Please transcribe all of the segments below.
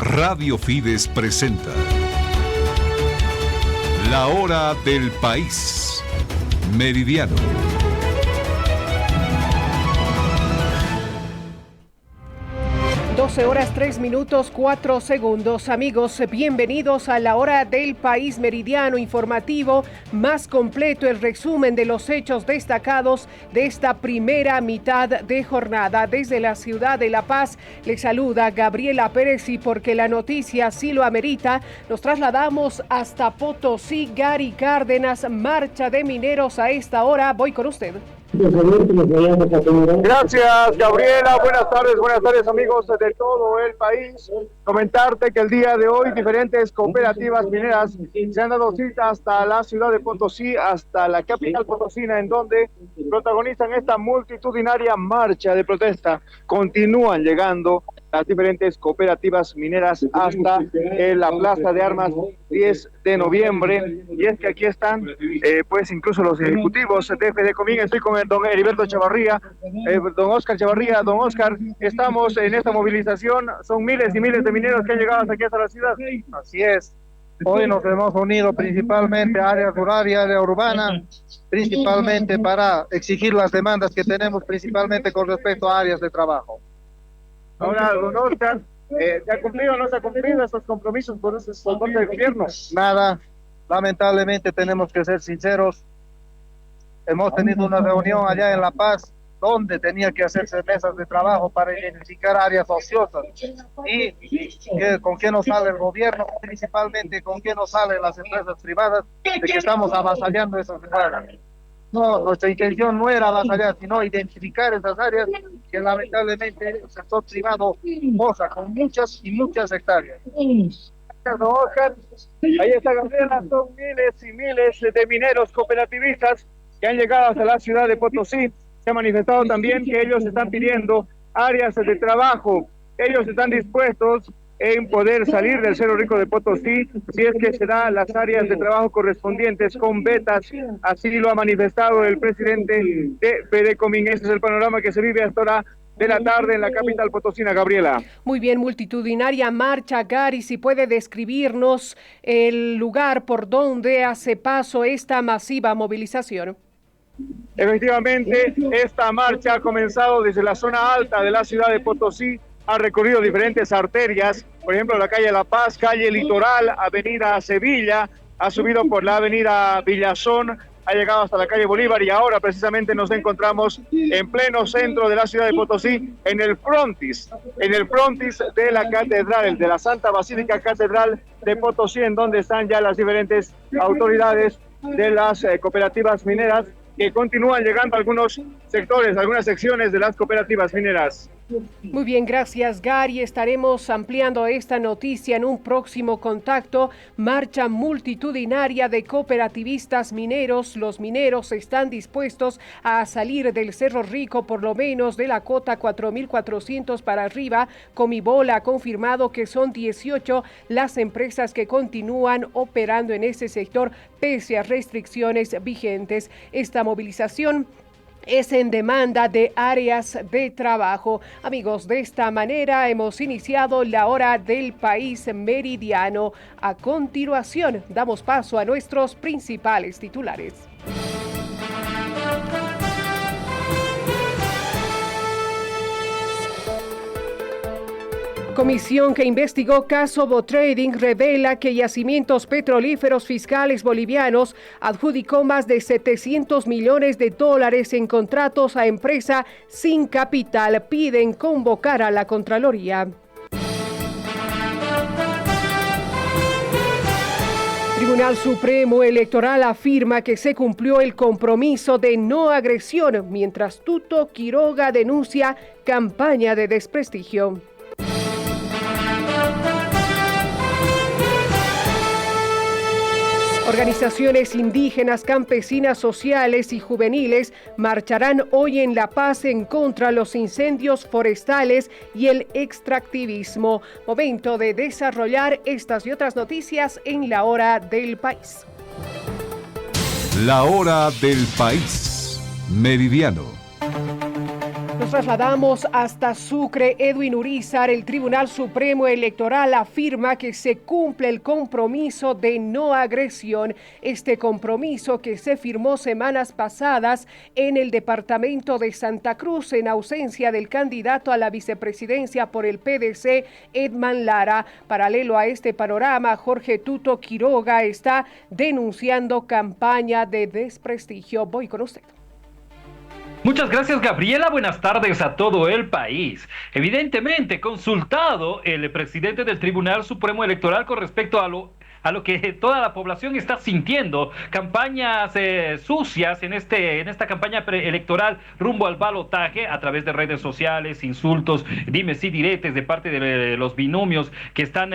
Radio Fides presenta La Hora del País, Meridiano. 12:03:04. Amigos, bienvenidos a La Hora del País, Meridiano informativo más completo, el resumen de los hechos destacados de esta primera mitad de jornada. Desde la ciudad de La Paz les saluda Gabriela Pérez y porque la noticia así lo amerita, nos trasladamos hasta Potosí. Gary Cárdenas, marcha de mineros a esta hora. Voy con usted. Gracias, Gabriela. Buenas tardes amigos de todo el país. Comentarte que el día de hoy diferentes cooperativas mineras se han dado cita hasta la ciudad de Potosí, hasta la capital potosina, en donde protagonizan esta multitudinaria marcha de protesta. Continúan llegando las diferentes cooperativas mineras hasta la Plaza de Armas 10 de noviembre, y es que aquí están pues incluso los ejecutivos de Fedecomín. Estoy con el don Heriberto Chavarría, don Oscar Chavarría. Don Oscar, estamos en esta movilización, son miles y miles de mineros que han llegado hasta aquí, hasta la ciudad. Así es, hoy nos hemos unido principalmente a área rural y área urbana, principalmente para exigir las demandas que tenemos, principalmente con respecto a áreas de trabajo. Ahora, don Oscar, ¿se ha cumplido o no se ha cumplido estos compromisos por parte del gobierno? Nada, lamentablemente tenemos que ser sinceros. Hemos tenido una reunión allá en La Paz, donde tenía que hacerse mesas de trabajo para identificar áreas ociosas. ¿Y con qué nos sale el gobierno? Principalmente con qué nos salen las empresas privadas, de que estamos avasallando esas áreas. No, nuestra intención no era avasallar, sino identificar esas áreas que lamentablemente el sector privado goza con muchas y muchas hectáreas. Gracias, don Oscar. Ahí está Gabriela, son miles y miles de mineros cooperativistas que han llegado hasta la ciudad de Potosí. Se ha manifestado también que ellos están pidiendo áreas de trabajo. Ellos están dispuestos en poder salir del Cerro Rico de Potosí si es que se da las áreas de trabajo correspondientes con vetas. Así lo ha manifestado el presidente de Fedecomín. Este es el panorama que se vive hasta ahora de la tarde en la capital potosina. Gabriela. Muy bien, multitudinaria marcha. Gary, si puede describirnos el lugar por donde hace paso esta masiva movilización. Efectivamente, esta marcha ha comenzado desde la zona alta de la ciudad de Potosí, ha recorrido diferentes arterias, por ejemplo la calle La Paz, calle Litoral, avenida Sevilla, ha subido por la avenida Villazón, ha llegado hasta la calle Bolívar y ahora precisamente nos encontramos en pleno centro de la ciudad de Potosí, en el frontis de la catedral, de la Santa Basílica Catedral de Potosí, en donde están ya las diferentes autoridades de las cooperativas mineras, que continúan llegando a algunos sectores, algunas secciones de las cooperativas mineras. Muy bien, gracias Gary. Estaremos ampliando esta noticia en un próximo contacto. Marcha multitudinaria de cooperativistas mineros. Los mineros están dispuestos a salir del Cerro Rico, por lo menos de la cota 4.400 para arriba. Comibol ha confirmado que son 18 las empresas que continúan operando en ese sector pese a restricciones vigentes. Esta movilización es en demanda de áreas de trabajo. Amigos, de esta manera hemos iniciado la hora del país meridiano. A continuación, damos paso a nuestros principales titulares. Comisión que investigó caso Botrading revela que Yacimientos Petrolíferos Fiscales Bolivianos adjudicó más de $700 millones en contratos a empresa sin capital. Piden convocar a la Contraloría. Tribunal Supremo Electoral afirma que se cumplió el compromiso de no agresión, mientras Tuto Quiroga denuncia campaña de desprestigio. Organizaciones indígenas, campesinas, sociales y juveniles marcharán hoy en La Paz en contra de los incendios forestales y el extractivismo. Momento de desarrollar estas y otras noticias en La Hora del País. La Hora del País, Meridiano. trasladamos hasta Sucre. Edwin Urizar, el Tribunal Supremo Electoral afirma que se cumple el compromiso de no agresión. Este compromiso que se firmó semanas pasadas en el departamento de Santa Cruz en ausencia del candidato a la vicepresidencia por el PDC, Edman Lara. Paralelo a este panorama, Jorge Tuto Quiroga está denunciando campaña de desprestigio. Voy con usted. Muchas gracias, Gabriela. Buenas tardes a todo el país. Evidentemente, consultado el presidente del Tribunal Supremo Electoral con respecto a lo que toda la población está sintiendo, campañas sucias en esta campaña electoral rumbo al balotaje a través de redes sociales, insultos, dimes y diretes de parte de los binomios que están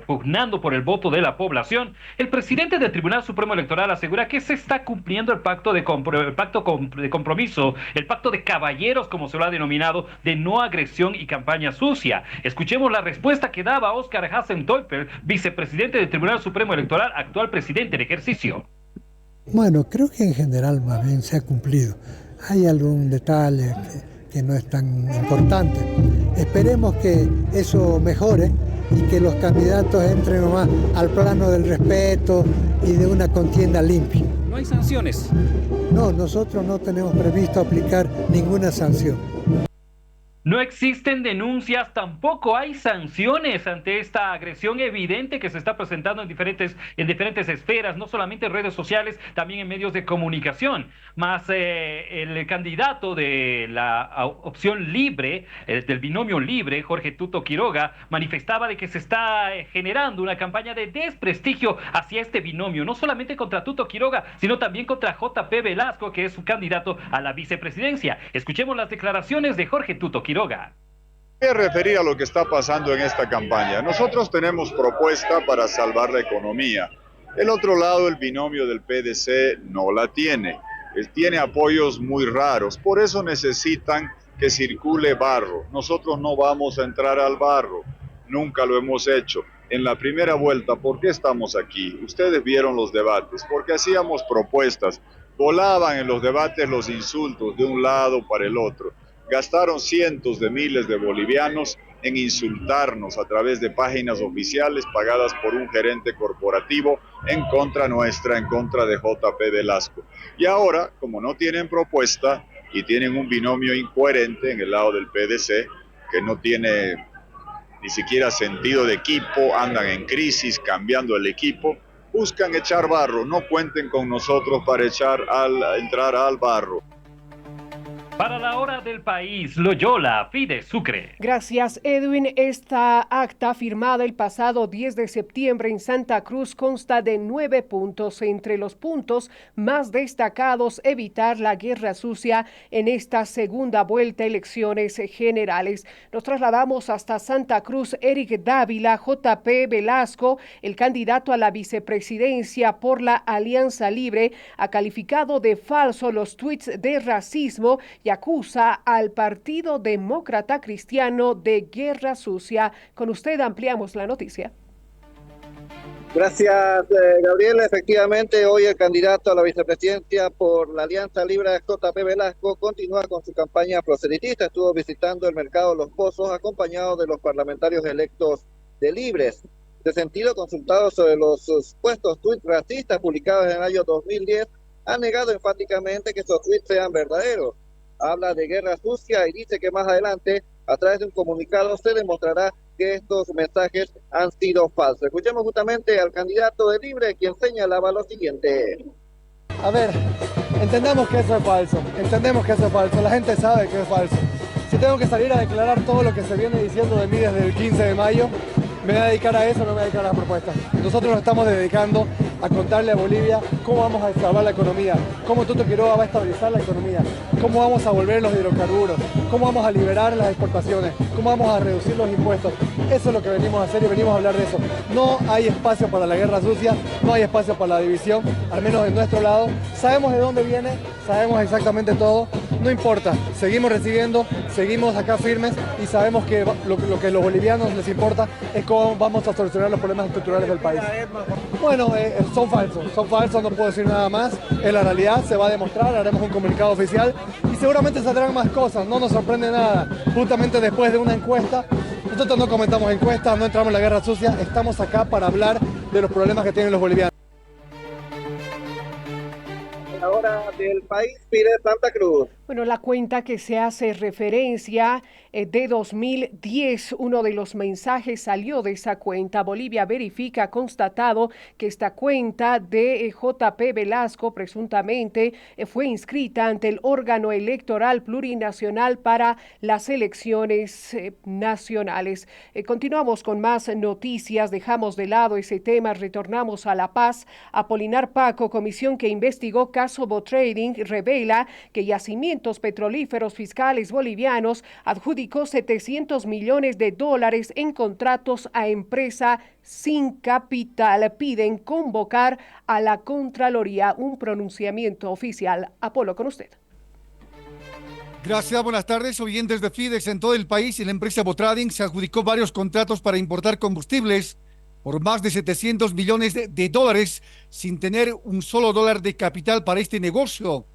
pugnando por el voto de la población. El presidente del Tribunal Supremo Electoral asegura que se está cumpliendo el pacto de compromiso, el pacto de caballeros, como se lo ha denominado, de no agresión y campaña sucia. Escuchemos la respuesta que daba Oscar Hasenteufel, vicepresidente del Tribunal Supremo Electoral, actual presidente en ejercicio. Bueno, creo que en general más bien se ha cumplido. Hay algún detalle que no es tan importante. Esperemos que eso mejore y que los candidatos entren nomás al plano del respeto y de una contienda limpia. ¿No hay sanciones? No, nosotros no tenemos previsto aplicar ninguna sanción. No existen denuncias, tampoco hay sanciones ante esta agresión evidente que se está presentando en diferentes esferas, no solamente en redes sociales, también en medios de comunicación. Más el candidato de la opción libre, del binomio libre, Jorge Tuto Quiroga, manifestaba de que se está generando una campaña de desprestigio hacia este binomio, no solamente contra Tuto Quiroga, sino también contra JP Velasco, que es su candidato a la vicepresidencia. Escuchemos las declaraciones de Jorge Tuto Quiroga. Voy a referir a lo que está pasando en esta campaña. Nosotros tenemos propuesta para salvar la economía. El otro lado, el binomio del PDC, no la tiene. Él tiene apoyos muy raros, por eso necesitan que circule barro. Nosotros no vamos a entrar al barro, nunca lo hemos hecho. En la primera vuelta, ¿por qué estamos aquí? Ustedes vieron los debates, porque hacíamos propuestas, volaban en los debates los insultos de un lado para el otro. Gastaron cientos de miles de bolivianos en insultarnos a través de páginas oficiales pagadas por un gerente corporativo en contra nuestra, en contra de JP Velasco. Y ahora, como no tienen propuesta y tienen un binomio incoherente en el lado del PDC, que no tiene ni siquiera sentido de equipo, andan en crisis, cambiando el equipo, buscan echar barro. No cuenten con nosotros para entrar al barro. Para la hora del país, Loyola, Fide Sucre. Gracias, Edwin. Esta acta firmada el pasado 10 de septiembre en Santa Cruz consta de 9 puntos. Entre los puntos más destacados, evitar la guerra sucia en esta segunda vuelta de elecciones generales. Nos trasladamos hasta Santa Cruz. Eric Dávila, JP Velasco, el candidato a la vicepresidencia por la Alianza Libre, ha calificado de falso los tuits de racismo y acusa al Partido Demócrata Cristiano de guerra sucia. Con usted ampliamos la noticia. Gracias, Gabriela. Efectivamente, hoy el candidato a la vicepresidencia por la Alianza Libre, JP Velasco, continúa con su campaña proselitista. Estuvo visitando el mercado Los Pozos acompañado de los parlamentarios electos de Libres. En este sentido, consultado sobre los supuestos tuits racistas publicados en el año 2010, ha negado enfáticamente que esos tuits sean verdaderos. Habla de guerra sucia y dice que más adelante, a través de un comunicado, se demostrará que estos mensajes han sido falsos. Escuchemos justamente al candidato de Libre, quien señalaba lo siguiente. A ver, entendemos que eso es falso, la gente sabe que es falso. Si tengo que salir a declarar todo lo que se viene diciendo de mí desde el 15 de mayo, ¿me voy a dedicar a eso o no me voy a dedicar a las propuestas? Nosotros nos estamos dedicando a contarle a Bolivia cómo vamos a salvar la economía, cómo Tuto Quiroga va a estabilizar la economía, cómo vamos a volver los hidrocarburos, cómo vamos a liberar las exportaciones, cómo vamos a reducir los impuestos. Eso es lo que venimos a hacer y venimos a hablar de eso. No hay espacio para la guerra sucia, no hay espacio para la división, al menos de nuestro lado. Sabemos de dónde viene, sabemos exactamente todo, no importa, seguimos recibiendo, seguimos acá firmes y sabemos que lo que a los bolivianos les importa es cómo vamos a solucionar los problemas estructurales del país. Bueno, son falsos, no puedo decir nada más, es la realidad, se va a demostrar, haremos un comunicado oficial y seguramente saldrán más cosas, no nos sorprende nada, justamente después de una encuesta. Nosotros no comentamos encuestas, no entramos en la guerra sucia, estamos acá para hablar de los problemas que tienen los bolivianos. Ahora del país, Pire Santa Cruz. Bueno, la cuenta que se hace referencia de 2010, uno de los mensajes salió de esa cuenta. Bolivia Verifica ha constatado que esta cuenta de JP Velasco presuntamente fue inscrita ante el órgano electoral plurinacional para las elecciones nacionales. Continuamos con más noticias, dejamos de lado ese tema, retornamos a La Paz. Apolinar Paco, comisión que investigó caso Botrading, revela que Yacimientos Petrolíferos Fiscales Bolivianos adjudicó $700 millones en contratos a empresa sin capital. Piden convocar a la Contraloría. Un pronunciamiento oficial. Apolo, con usted. Gracias, buenas tardes. Oyentes de Fidex en todo el país, y la empresa Botrading se adjudicó varios contratos para importar combustibles por más de $700 millones sin tener un solo dólar de capital para este negocio.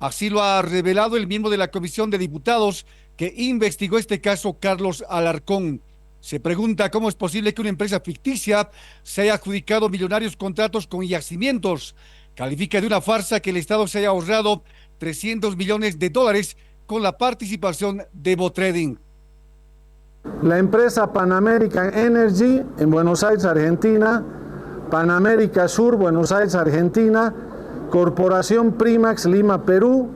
Así lo ha revelado el miembro de la Comisión de Diputados que investigó este caso, Carlos Alarcón. Se pregunta cómo es posible que una empresa ficticia se haya adjudicado millonarios contratos con yacimientos. Califica de una farsa que el Estado se haya ahorrado $300 millones con la participación de Botrading. La empresa Pan American Energy en Buenos Aires, Argentina, Pan America Sur, Buenos Aires, Argentina, Corporación Primax Lima, Perú,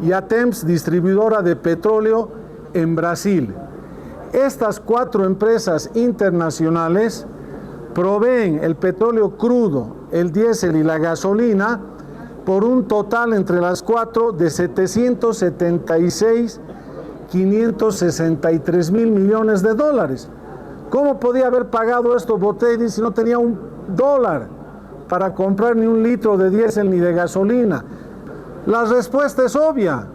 y ATEMS, distribuidora de petróleo en Brasil. Estas 4 empresas internacionales proveen el petróleo crudo, el diésel y la gasolina por un total entre las 4 de $776.563 millones. ¿Cómo podía haber pagado esto Botrading si no tenía un dólar para comprar ni un litro de diésel ni de gasolina? La respuesta es obvia.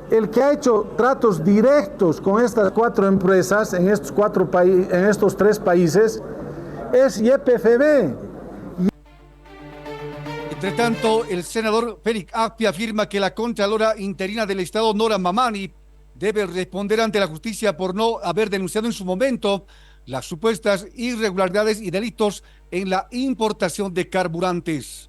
El que ha hecho tratos directos con estas 4 empresas en estos 3 países es YPFB. Entre tanto, el senador Félix Apia afirma que la Contralora Interina del Estado, Nora Mamani, debe responder ante la justicia por no haber denunciado en su momento las supuestas irregularidades y delitos en la importación de carburantes.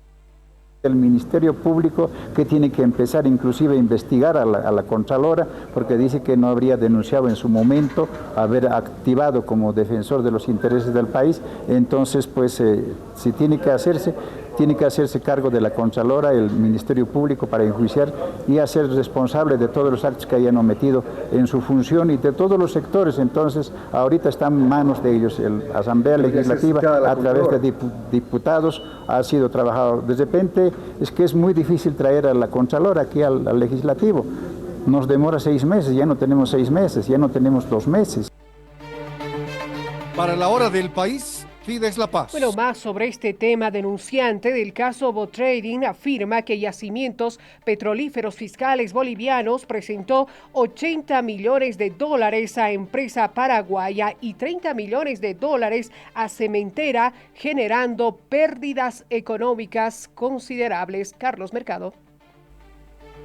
El Ministerio Público, que tiene que empezar inclusive a investigar a la Contralora, porque dice que no habría denunciado en su momento, haber activado como defensor de los intereses del país. Entonces, pues, si tiene que hacerse cargo de la Contralora, el Ministerio Público, para enjuiciar y hacer responsable de todos los actos que hayan ometido en su función y de todos los sectores. Entonces, ahorita están en manos de ellos. La Asamblea Legislativa, a través de diputados, ha sido trabajado. De repente, es que es muy difícil traer a la Contralora aquí al Legislativo. Nos demora 6 meses, ya no tenemos 6 meses, ya no tenemos 2 meses. Para la hora del país, Fidex La Paz. Bueno, más sobre este tema. Denunciante del caso Botrading afirma que Yacimientos Petrolíferos Fiscales Bolivianos presentó $80 millones a empresa paraguaya y $30 millones a cementera, generando pérdidas económicas considerables. Carlos Mercado.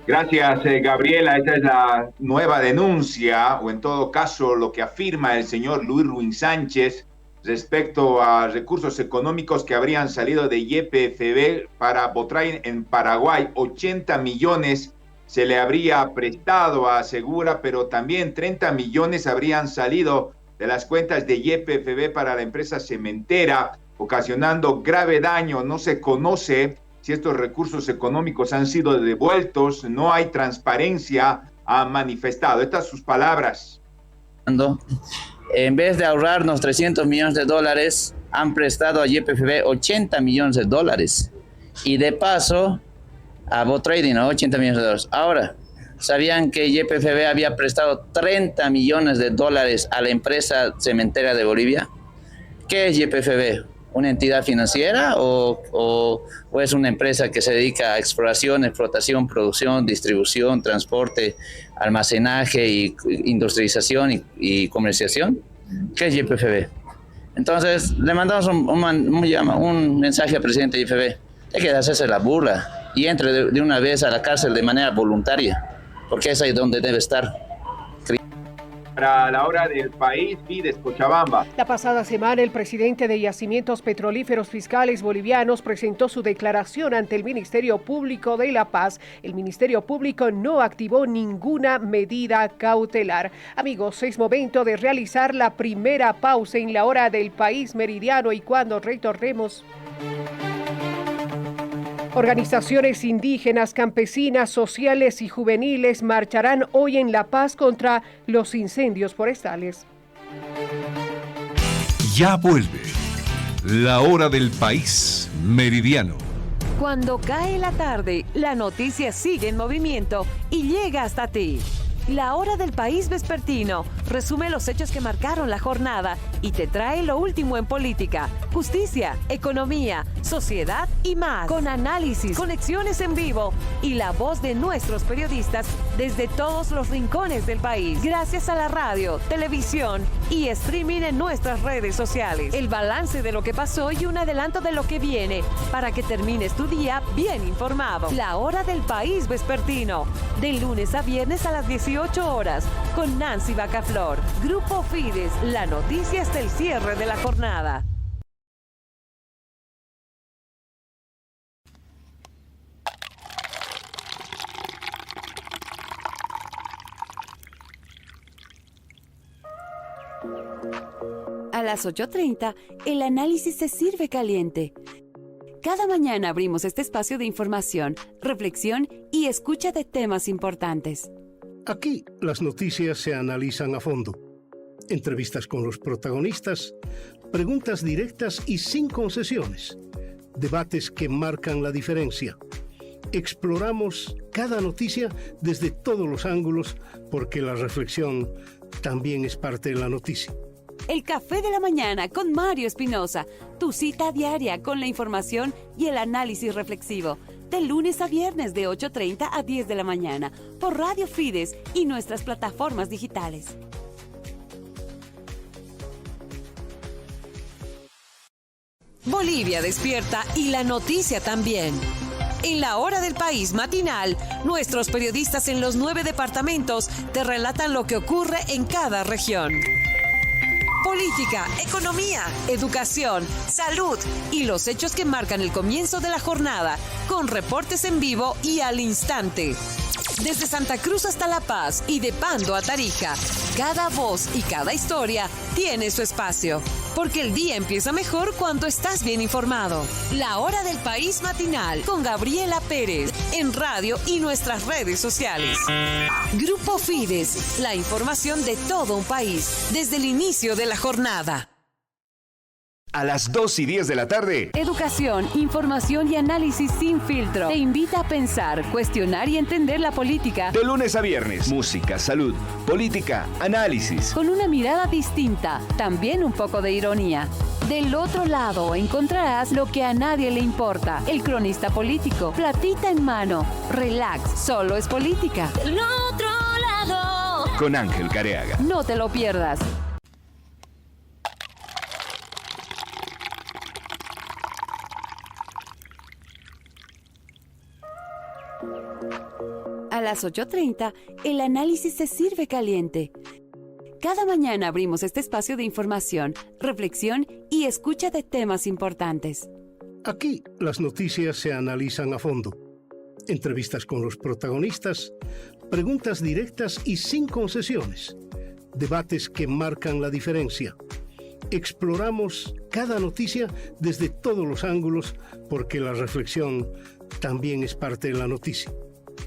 Gracias, Gabriela. Esta es la nueva denuncia, o en todo caso lo que afirma el señor Luis Ruin Sánchez respecto a recursos económicos que habrían salido de YPFB para Botrading en Paraguay. 80 millones se le habría prestado, asegura, pero también 30 millones habrían salido de las cuentas de YPFB para la empresa cementera, ocasionando grave daño. No se conoce si estos recursos económicos han sido devueltos, no hay transparencia, ha manifestado. Estas sus palabras. En vez de ahorrarnos $300 millones, han prestado a YPFB $80 millones. Y de paso, a Botrading, ¿no? $80 millones. Ahora, ¿sabían que YPFB había prestado $30 millones a la empresa cementera de Bolivia? ¿Qué es YPFB? una entidad financiera o es una empresa que se dedica a exploración, explotación, producción, distribución, transporte, almacenaje y industrialización y comercialización? ¿Qué es YPFB? Entonces le mandamos un mensaje al presidente de YPFB. Hay que hacerse la burla y entre de una vez a la cárcel de manera voluntaria, porque es ahí donde debe estar. Para la hora del país, Fides Cochabamba. La pasada semana, el presidente de Yacimientos Petrolíferos Fiscales Bolivianos presentó su declaración ante el Ministerio Público de La Paz. El Ministerio Público no activó ninguna medida cautelar. Amigos, es momento de realizar la primera pausa en la hora del país meridiano y cuando retornemos. Organizaciones indígenas, campesinas, sociales y juveniles marcharán hoy en La Paz contra los incendios forestales. Ya vuelve la hora del país meridiano. Cuando cae la tarde, la noticia sigue en movimiento y llega hasta ti. La hora del país vespertino resume los hechos que marcaron la jornada y te trae lo último en política, justicia, economía, sociedad y más. Con análisis, conexiones en vivo y la voz de nuestros periodistas desde todos los rincones del país. Gracias a la radio, televisión y streaming en nuestras redes sociales. El balance de lo que pasó y un adelanto de lo que viene para que termines tu día bien informado. La hora del país vespertino, de lunes a viernes a las 18 horas, con Nancy Bacaflor. Grupo Fides, la noticia hasta el cierre de la jornada. A las 8:30, el análisis se sirve caliente. Cada mañana abrimos este espacio de información, reflexión y escucha de temas importantes. Aquí las noticias se analizan a fondo. Entrevistas con los protagonistas, preguntas directas y sin concesiones. Debates que marcan la diferencia. Exploramos cada noticia desde todos los ángulos porque la reflexión también es parte de la noticia. El Café de la Mañana con Mario Espinosa, tu cita diaria con la información y el análisis reflexivo. De lunes a viernes de 8:30 a 10 de la mañana por Radio Fides y nuestras plataformas digitales. Bolivia despierta y la noticia también. En la hora del país matinal, nuestros periodistas en los 9 departamentos te relatan lo que ocurre en cada región. Política, economía, educación, salud y los hechos que marcan el comienzo de la jornada, con reportes en vivo y al instante. Desde Santa Cruz hasta La Paz y de Pando a Tarija, cada voz y cada historia tiene su espacio, porque el día empieza mejor cuando estás bien informado. La hora del país matinal con Gabriela Pérez en radio y nuestras redes sociales. Grupo Fides, la información de todo un país desde el inicio de la jornada. A las 2:10 de la tarde. Educación, información y análisis sin filtro. Te invita a pensar, cuestionar y entender la política. De lunes a viernes. Música, salud, política, análisis. Con una mirada distinta, también un poco de ironía. Del otro lado encontrarás lo que a nadie le importa. El cronista político, platita en mano. Relax, solo es política. Del otro lado. Con Ángel Careaga. No te lo pierdas. A las 8:30, el análisis se sirve caliente. Cada mañana abrimos este espacio de información, reflexión y escucha de temas importantes. Aquí las noticias se analizan a fondo. Entrevistas con los protagonistas, preguntas directas y sin concesiones. Debates que marcan la diferencia. Exploramos cada noticia desde todos los ángulos porque la reflexión también es parte de la noticia.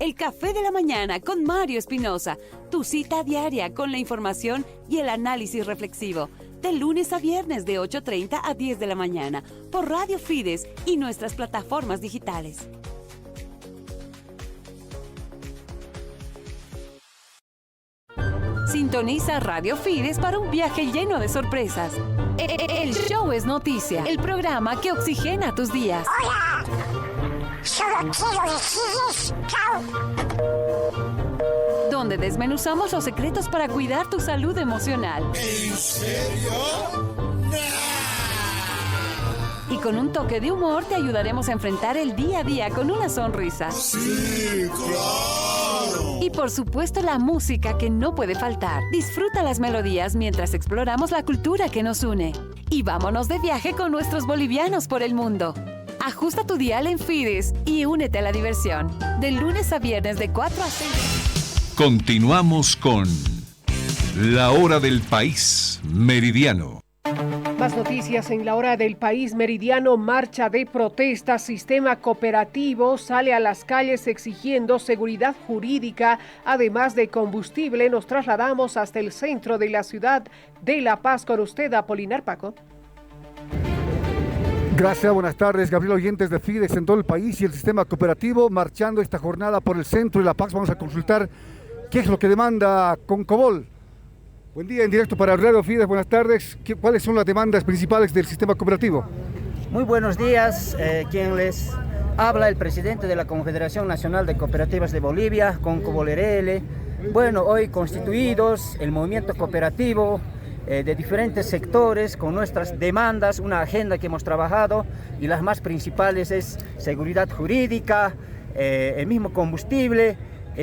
El Café de la Mañana con Mario Espinosa, tu cita diaria con la información y el análisis reflexivo. De lunes a viernes de 8:30 a 10 de la mañana por Radio Fides y nuestras plataformas digitales. Sintoniza Radio Fides para un viaje lleno de sorpresas. El show Chau es noticia, el programa que oxigena tus días. ¡Hola! Solo quiero decirles chau. Donde desmenuzamos los secretos para cuidar tu salud emocional. ¿En serio? Y con un toque de humor te ayudaremos a enfrentar el día a día con una sonrisa. ¡Sí, claro! Y por supuesto la música que no puede faltar. Disfruta las melodías mientras exploramos la cultura que nos une. Y vámonos de viaje con nuestros bolivianos por el mundo. Ajusta tu dial en Fides y únete a la diversión. De lunes a viernes de 4 a 6. Continuamos con La Hora del País Meridiano. Más noticias en La Hora del País Meridiano. Marcha de protesta. Sistema cooperativo sale a las calles exigiendo seguridad jurídica, además de combustible. Nos trasladamos hasta el centro de la ciudad de La Paz con usted, Apolinar Paco. Gracias, buenas tardes, Gabriel, oyentes de Fides en todo el país y el sistema cooperativo marchando esta jornada por el centro de La Paz. Vamos a consultar qué es lo que demanda Concobol. Buen día, en directo para Radio Fides, buenas tardes. ¿Cuáles son las demandas principales del sistema cooperativo? Muy buenos días, quien les habla, el presidente de la Confederación Nacional de Cooperativas de Bolivia, Concobol RL. Bueno, hoy constituidos el movimiento cooperativo de diferentes sectores con nuestras demandas, una agenda que hemos trabajado y las más principales es seguridad jurídica, el mismo combustible,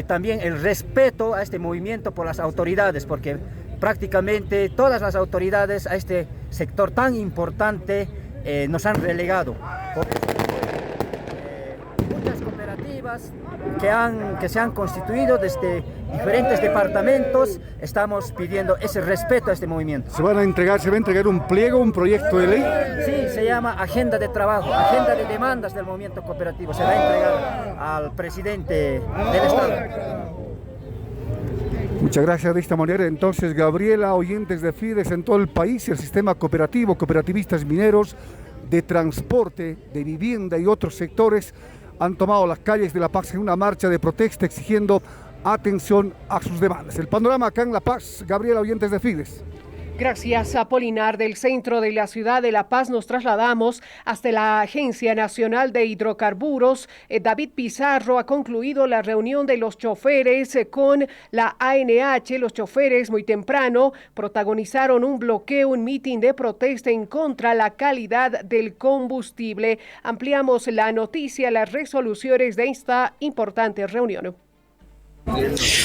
también el respeto a este movimiento por las autoridades, porque prácticamente todas las autoridades a este sector tan importante nos han relegado. Muchas cooperativas que se han constituido desde diferentes departamentos, estamos pidiendo ese respeto a este movimiento. ¿Se va a entregar un pliego, un proyecto de ley? Sí, se llama agenda de trabajo, agenda de demandas del movimiento cooperativo. Se va a entregar al presidente del Estado. Muchas gracias. De esta manera, entonces, Gabriela, oyentes de Fides en todo el país, el sistema cooperativo, cooperativistas mineros, de transporte, de vivienda y otros sectores han tomado las calles de La Paz en una marcha de protesta exigiendo atención a sus demandas. El panorama acá en La Paz, Gabriela, oyentes de Fides. Gracias, Apolinar. Del centro de la ciudad de La Paz nos trasladamos hasta la Agencia Nacional de Hidrocarburos. David Pizarro ha concluido la reunión de los choferes con la ANH. Los choferes muy temprano protagonizaron un bloqueo, un mitin de protesta en contra de la calidad del combustible. Ampliamos la noticia, las resoluciones de esta importante reunión.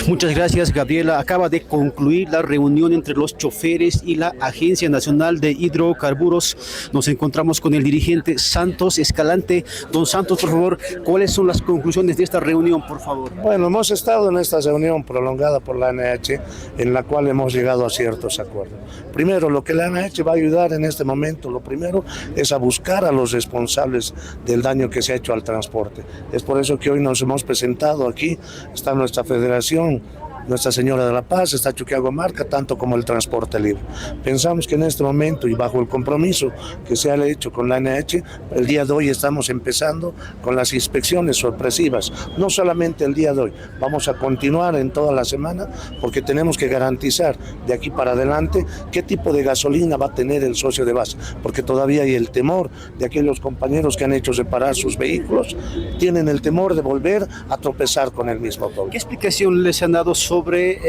Muchas gracias, Gabriela. Acaba de concluir la reunión entre los choferes y la Agencia Nacional de Hidrocarburos. Nos encontramos con el dirigente Santos Escalante. Don Santos, por favor, ¿cuáles son las conclusiones de esta reunión, por favor? Bueno, hemos estado en esta reunión prolongada por la ANH, en la cual hemos llegado a ciertos acuerdos. Primero, lo que la ANH va a ayudar en este momento, lo primero es a buscar a los responsables del daño que se ha hecho al transporte. Es por eso que hoy nos hemos presentado aquí, está nuestra federación, Nuestra Señora de la Paz, está Chuquiaguamarca, tanto como el transporte libre. Pensamos que en este momento y bajo el compromiso que se ha hecho con la ANH, el día de hoy estamos empezando con las inspecciones sorpresivas. No solamente el día de hoy, vamos a continuar en toda la semana porque tenemos que garantizar de aquí para adelante qué tipo de gasolina va a tener el socio de base, porque todavía hay el temor de aquellos compañeros que han hecho reparar sus vehículos, tienen el temor de volver a tropezar con el mismo auto. ¿Qué explicación les han dado sobre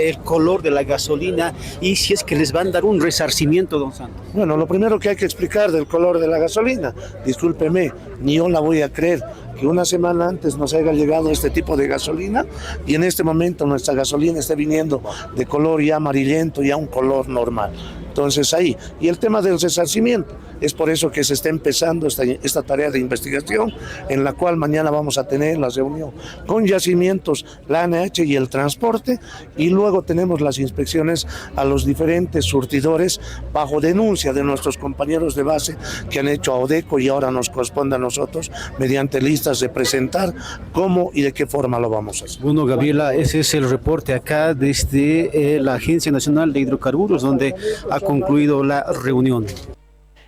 el color de la gasolina y si es que les van a dar un resarcimiento, don Santos? Bueno, lo primero que hay que explicar del color de la gasolina, discúlpeme, ni yo la voy a creer que una semana antes nos haya llegado este tipo de gasolina y en este momento nuestra gasolina esté viniendo de color ya amarillento, ya un color normal. Entonces ahí, y el tema del resarcimiento, es por eso que se está empezando esta tarea de investigación, en la cual mañana vamos a tener la reunión con yacimientos, la ANH y el transporte, y luego tenemos las inspecciones a los diferentes surtidores bajo denuncia de nuestros compañeros de base que han hecho a Odeco y ahora nos corresponde a nosotros, mediante listas de presentar cómo y de qué forma lo vamos a hacer. Bueno, Gabriela, ese es el reporte acá desde la Agencia Nacional de Hidrocarburos, donde ha concluido la reunión.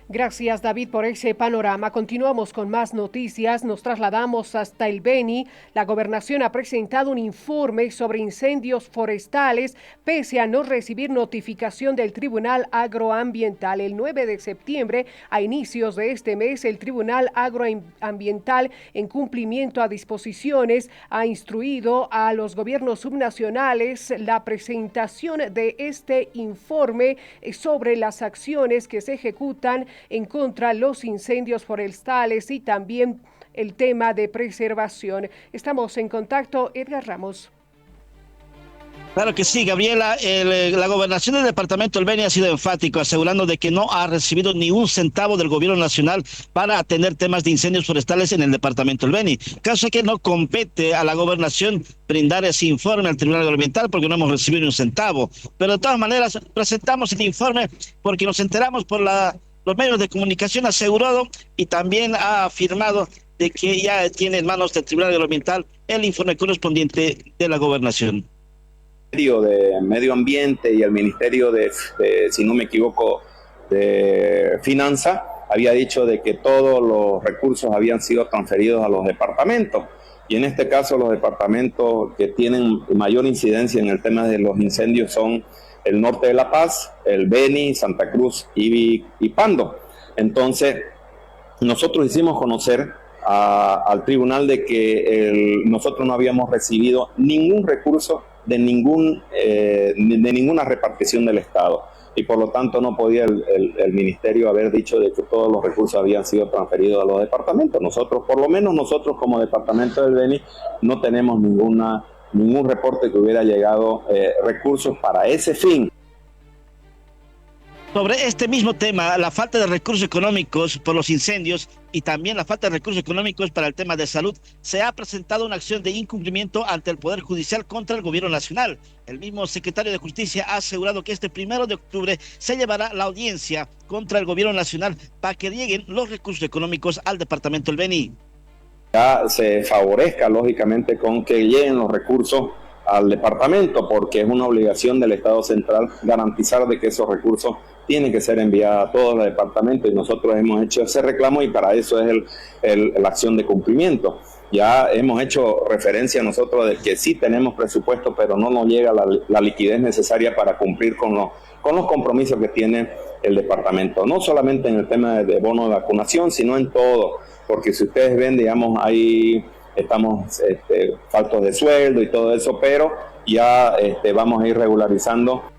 Gracias, David, por ese panorama. Continuamos con más noticias. Nos trasladamos hasta el Beni. La gobernación ha presentado un informe sobre incendios forestales pese a no recibir notificación del Tribunal Agroambiental. El 9 de septiembre, a inicios de este mes, el Tribunal Agroambiental, en cumplimiento a disposiciones, ha instruido a los gobiernos subnacionales la presentación de este informe sobre las acciones que se ejecutan en contra de los incendios forestales y también el tema de preservación. Estamos en contacto, Edgar Ramos. Claro que sí, Gabriela. La gobernación del departamento del Beni ha sido enfático, asegurando de que no ha recibido ni un centavo del gobierno nacional para atender temas de incendios forestales en el departamento del Beni. Caso que no compete a la gobernación brindar ese informe al Tribunal Agroambiental porque no hemos recibido ni un centavo. Pero de todas maneras presentamos el informe porque nos enteramos por los medios de comunicación asegurado y también ha afirmado de que ya tiene en manos del Tribunal Agroambiental el informe correspondiente de la gobernación. De Medio Ambiente y el Ministerio de, si no me equivoco, de Finanzas, había dicho de que todos los recursos habían sido transferidos a los departamentos. Y en este caso los departamentos que tienen mayor incidencia en el tema de los incendios son el norte de La Paz, el Beni, Santa Cruz y Pando. Entonces, nosotros hicimos conocer al tribunal de que nosotros no habíamos recibido ningún recurso de ninguna repartición del Estado y por lo tanto no podía el ministerio haber dicho de que todos los recursos habían sido transferidos a los departamentos. Nosotros, por lo menos nosotros como departamento del Beni, no tenemos ningún reporte que hubiera llegado recursos para ese fin. Sobre este mismo tema, la falta de recursos económicos por los incendios y también la falta de recursos económicos para el tema de salud, se ha presentado una acción de incumplimiento ante el Poder Judicial contra el Gobierno Nacional. El mismo secretario de Justicia ha asegurado que este 1 de octubre se llevará la audiencia contra el Gobierno Nacional para que lleguen los recursos económicos al departamento del Beni. Ya se favorezca, lógicamente, con que lleguen los recursos al departamento, porque es una obligación del Estado central garantizar de que esos recursos tienen que ser enviados a todos los departamentos y nosotros hemos hecho ese reclamo y para eso es la acción de cumplimiento. Ya hemos hecho referencia nosotros de que sí tenemos presupuesto, pero no nos llega la liquidez necesaria para cumplir con los compromisos que tiene el departamento, no solamente en el tema de bono de vacunación, sino en todo, porque si ustedes ven, digamos, ahí estamos faltos de sueldo y todo eso, pero ya vamos a ir regularizando.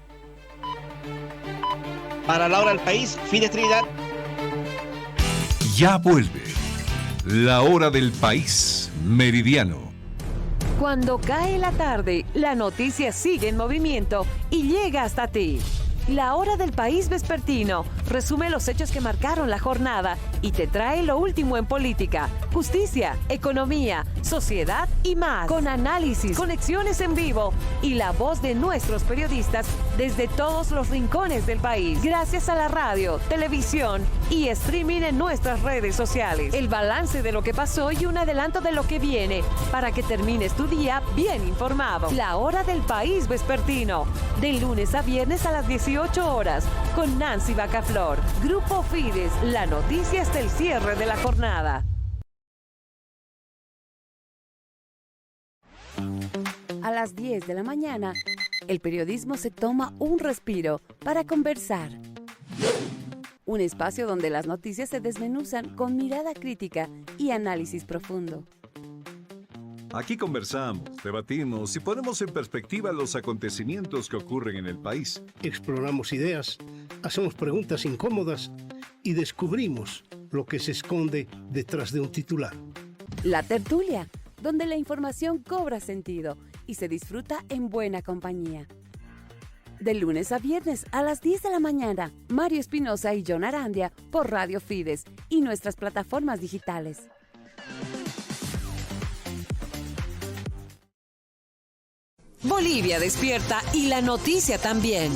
Para la hora del país, Fides Trinidad. Ya vuelve la hora del país meridiano. Cuando cae la tarde, la noticia sigue en movimiento y llega hasta ti. La hora del país vespertino resume los hechos que marcaron la jornada y te trae lo último en política, justicia, economía, sociedad y más. Con análisis, conexiones en vivo y la voz de nuestros periodistas desde todos los rincones del país. Gracias a la radio, televisión y streaming en nuestras redes sociales. El balance de lo que pasó y un adelanto de lo que viene para que termines tu día bien informado. La hora del país vespertino, de lunes a viernes a las 18 horas, con Nancy Bacaflor. Grupo Fides, la noticia hasta el cierre de la jornada. A las 10 de la mañana, el periodismo se toma un respiro para conversar. Un espacio donde las noticias se desmenuzan con mirada crítica y análisis profundo. Aquí conversamos, debatimos y ponemos en perspectiva los acontecimientos que ocurren en el país. Exploramos ideas, hacemos preguntas incómodas y descubrimos lo que se esconde detrás de un titular. La tertulia, donde la información cobra sentido y se disfruta en buena compañía. De lunes a viernes a las 10 de la mañana, Mario Espinosa y John Arandia por Radio Fides y nuestras plataformas digitales. Bolivia despierta y la noticia también.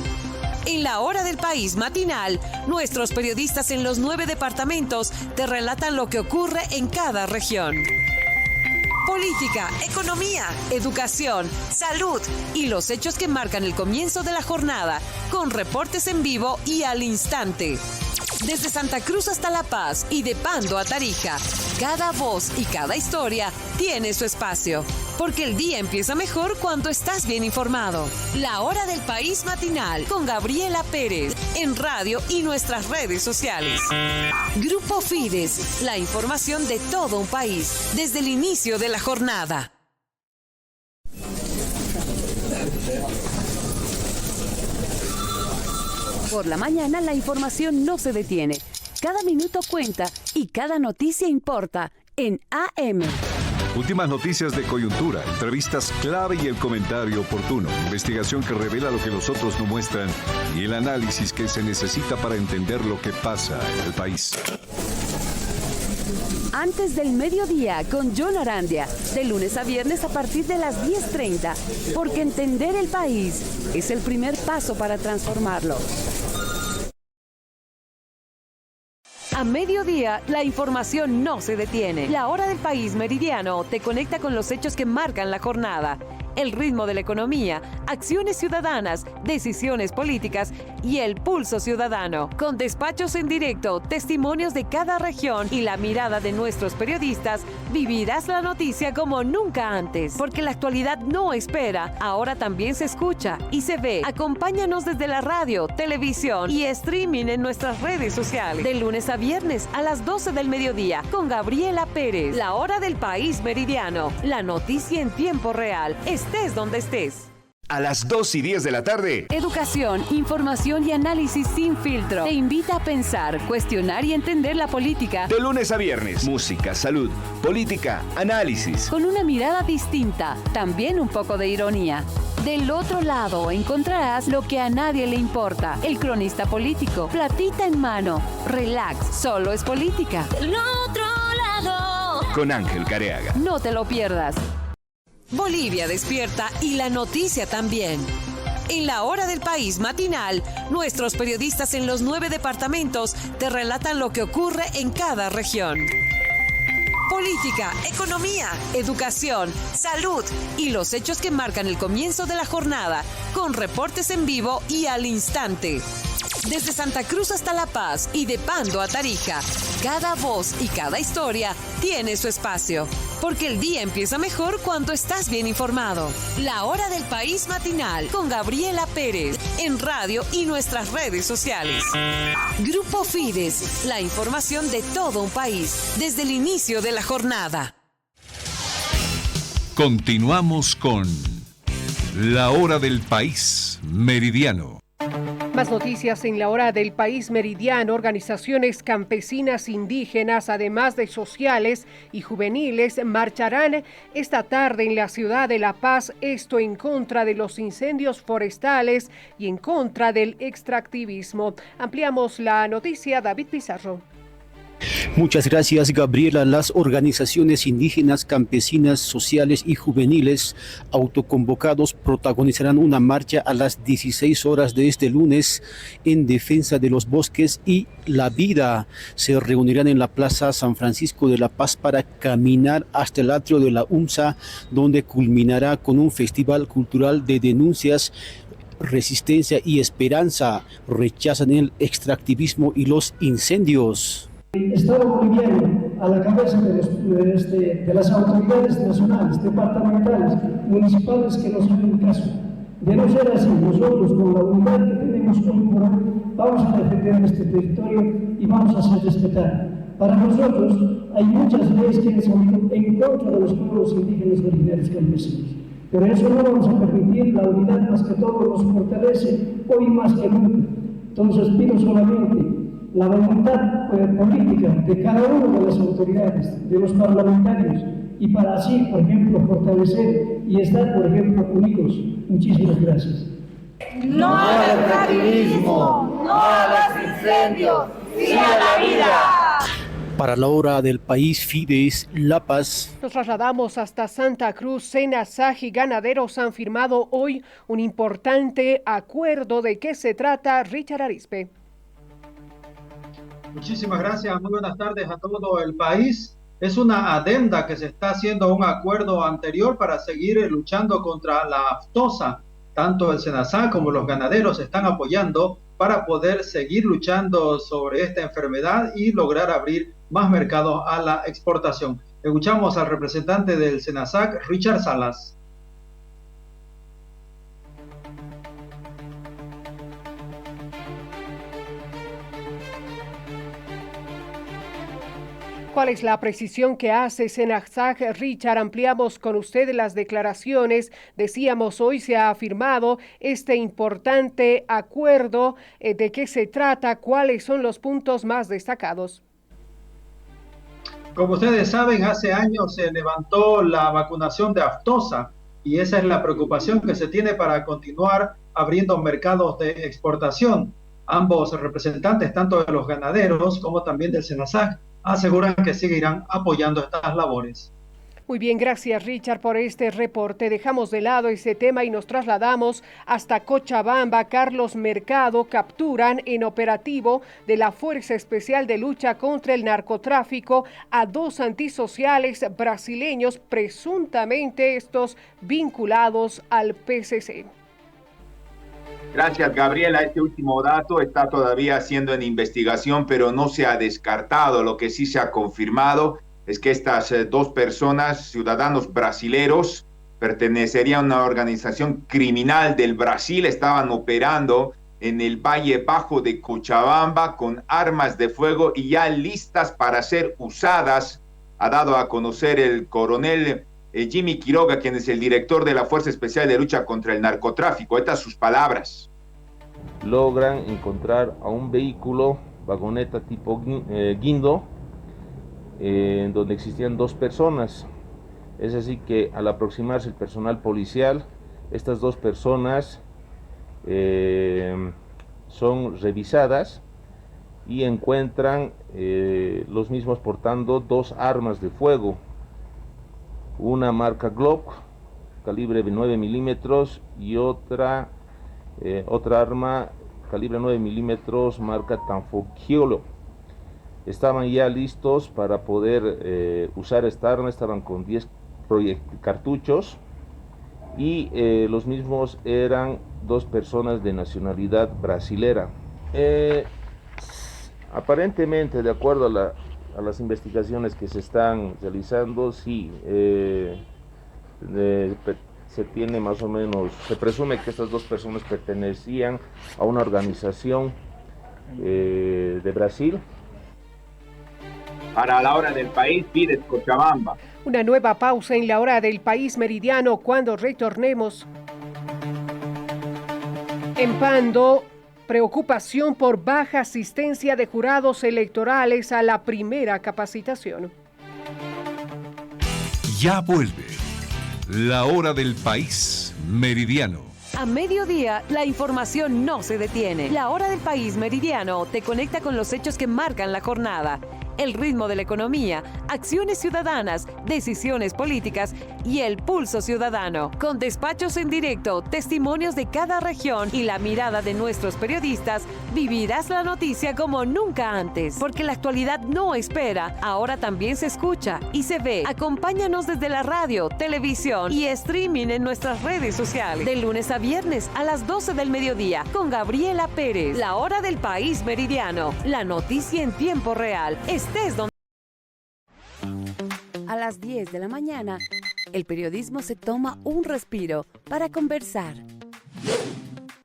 En la hora del país matinal, nuestros periodistas en los 9 departamentos te relatan lo que ocurre en cada región. Política, economía, educación, salud y los hechos que marcan el comienzo de la jornada, con reportes en vivo y al instante. Desde Santa Cruz hasta La Paz y de Pando a Tarija, cada voz y cada historia tiene su espacio. Porque el día empieza mejor cuando estás bien informado. La Hora del País matinal con Gabriela Pérez en radio y nuestras redes sociales. Grupo Fides, la información de todo un país desde el inicio de la jornada. Por la mañana la información no se detiene. Cada minuto cuenta y cada noticia importa en AM. Últimas noticias de coyuntura, entrevistas clave y el comentario oportuno. Investigación que revela lo que los otros no muestran y el análisis que se necesita para entender lo que pasa en el país. Antes del mediodía con John Arandia, de lunes a viernes a partir de las 10:30, porque entender el país es el primer paso para transformarlo. A mediodía, la información no se detiene. La Hora del País meridiano te conecta con los hechos que marcan la jornada. El ritmo de la economía, acciones ciudadanas, decisiones políticas y el pulso ciudadano. Con despachos en directo, testimonios de cada región y la mirada de nuestros periodistas, vivirás la noticia como nunca antes. Porque la actualidad no espera, ahora también se escucha y se ve. Acompáñanos desde la radio, televisión y streaming en nuestras redes sociales. De lunes a viernes a las 12 del mediodía con Gabriela Pérez. La Hora del País meridiano. La noticia en tiempo real. Estés donde estés. A las 2:10 de la tarde. Educación, información y análisis sin filtro. Te invita a pensar, cuestionar y entender la política. De lunes a viernes. Música, salud, política, análisis. Con una mirada distinta, también un poco de ironía. Del otro lado encontrarás lo que a nadie le importa. El cronista político, platita en mano. Relax, solo es política. Del otro lado. Con Ángel Careaga. No te lo pierdas. Bolivia despierta y la noticia también. En la Hora del País matinal, nuestros periodistas en los 9 departamentos te relatan lo que ocurre en cada región. Política, economía, educación, salud y los hechos que marcan el comienzo de la jornada, con reportes en vivo y al instante. Desde Santa Cruz hasta La Paz y de Pando a Tarija, cada voz y cada historia tiene su espacio. Porque el día empieza mejor cuando estás bien informado. La Hora del País matinal con Gabriela Pérez en radio y nuestras redes sociales. Grupo Fides, la información de todo un país desde el inicio de la jornada. Continuamos con La Hora del País meridiano. Más noticias en la Hora del País meridiano. Organizaciones campesinas indígenas, además de sociales y juveniles, marcharán esta tarde en la ciudad de La Paz, esto en contra de los incendios forestales y en contra del extractivismo. Ampliamos la noticia, David Pizarro. Muchas gracias, Gabriela. Las organizaciones indígenas, campesinas, sociales y juveniles autoconvocados protagonizarán una marcha a las 16 horas de este lunes en defensa de los bosques y la vida. Se reunirán en la Plaza San Francisco de La Paz para caminar hasta el atrio de la UMSA, donde culminará con un festival cultural de denuncias, resistencia y esperanza. Rechazan el extractivismo y los incendios. El Estado boliviano, a la cabeza de las autoridades nacionales, departamentales, municipales, que nos hagan caso. De no ser así, nosotros con la unidad que tenemos hoy por hoy, vamos a defender este territorio y vamos a hacer respetar. Para nosotros hay muchas leyes que han salido en contra de los pueblos indígenas originarios campesinos. Pero eso no vamos a permitir. La unidad más que todo nos fortalece hoy más que nunca. Entonces pido solamente la voluntad política de cada una de las autoridades, de los parlamentarios, y para así, por ejemplo, fortalecer y estar, por ejemplo, unidos. Muchísimas gracias. No al extractivismo, no a los incendios, sí a la vida. Para la Hora del País, Fides, La Paz. Nos trasladamos hasta Santa Cruz. SENASAG y ganaderos han firmado hoy un importante acuerdo. ¿De qué se trata? Richard Arispe. Muchísimas gracias, muy buenas tardes a todo el país. Es una adenda que se está haciendo a un acuerdo anterior para seguir luchando contra la aftosa tanto el SENASAC como los ganaderos están apoyando para poder seguir luchando sobre esta enfermedad y lograr abrir más mercados a la exportación. Escuchamos al representante del SENASAC, Richard Salas. ¿Cuál es la precisión que hace SENASAC? Richard, ampliamos con usted las declaraciones. Decíamos, hoy se ha firmado este importante acuerdo. ¿De qué se trata? ¿Cuáles son los puntos más destacados? Como ustedes saben, hace años se levantó la vacunación de aftosa y esa es la preocupación que se tiene para continuar abriendo mercados de exportación. Ambos representantes, tanto de los ganaderos como también del SENASAC, aseguran que seguirán apoyando estas labores. Muy bien, gracias Richard por este reporte. Dejamos de lado ese tema y nos trasladamos hasta Cochabamba. Carlos Mercado capturan en operativo de la Fuerza Especial de Lucha contra el Narcotráfico a 2 antisociales brasileños, presuntamente estos vinculados al PCC. Gracias, Gabriela. Este último dato está todavía siendo en investigación, pero no se ha descartado. Lo que sí se ha confirmado es que estas 2 personas, ciudadanos brasileros, pertenecerían a una organización criminal del Brasil, estaban operando en el Valle Bajo de Cochabamba con armas de fuego y ya listas para ser usadas. Ha dado a conocer el coronel Jimmy Quiroga, quien es el director de la Fuerza Especial de Lucha contra el Narcotráfico. Estas sus palabras. Logran encontrar a un vehículo, vagoneta tipo guindo, en donde existían 2 personas. Es así que al aproximarse el personal policial, estas 2 personas son revisadas y encuentran los mismos portando 2 armas de fuego. Una marca Glock, calibre 9 milímetros, y otra arma, calibre 9 milímetros, marca Tanfoquiolo. Estaban ya listos para poder usar esta arma, estaban con 10 cartuchos, y los mismos eran 2 personas de nacionalidad brasilera. Aparentemente, de acuerdo a las investigaciones que se están realizando, sí, se tiene más o menos, se presume que estas 2 personas pertenecían a una organización de Brasil. Para la hora del país, Fides Cochabamba. Una nueva pausa en la hora del país meridiano cuando retornemos. En Pando, preocupación por baja asistencia de jurados electorales a la primera capacitación. Ya vuelve la hora del país meridiano. A mediodía, la información no se detiene. La hora del país meridiano te conecta con los hechos que marcan la jornada. El ritmo de la economía, acciones ciudadanas, decisiones políticas y el pulso ciudadano. Con despachos en directo, testimonios de cada región y la mirada de nuestros periodistas, vivirás la noticia como nunca antes. Porque la actualidad no espera, ahora también se escucha y se ve. Acompáñanos desde la radio, televisión y streaming en nuestras redes sociales. De lunes a viernes a las 12 del mediodía con Gabriela Pérez. La hora del país meridiano. La noticia en tiempo real. Estés donde... A las 10 de la mañana, el periodismo se toma un respiro para conversar.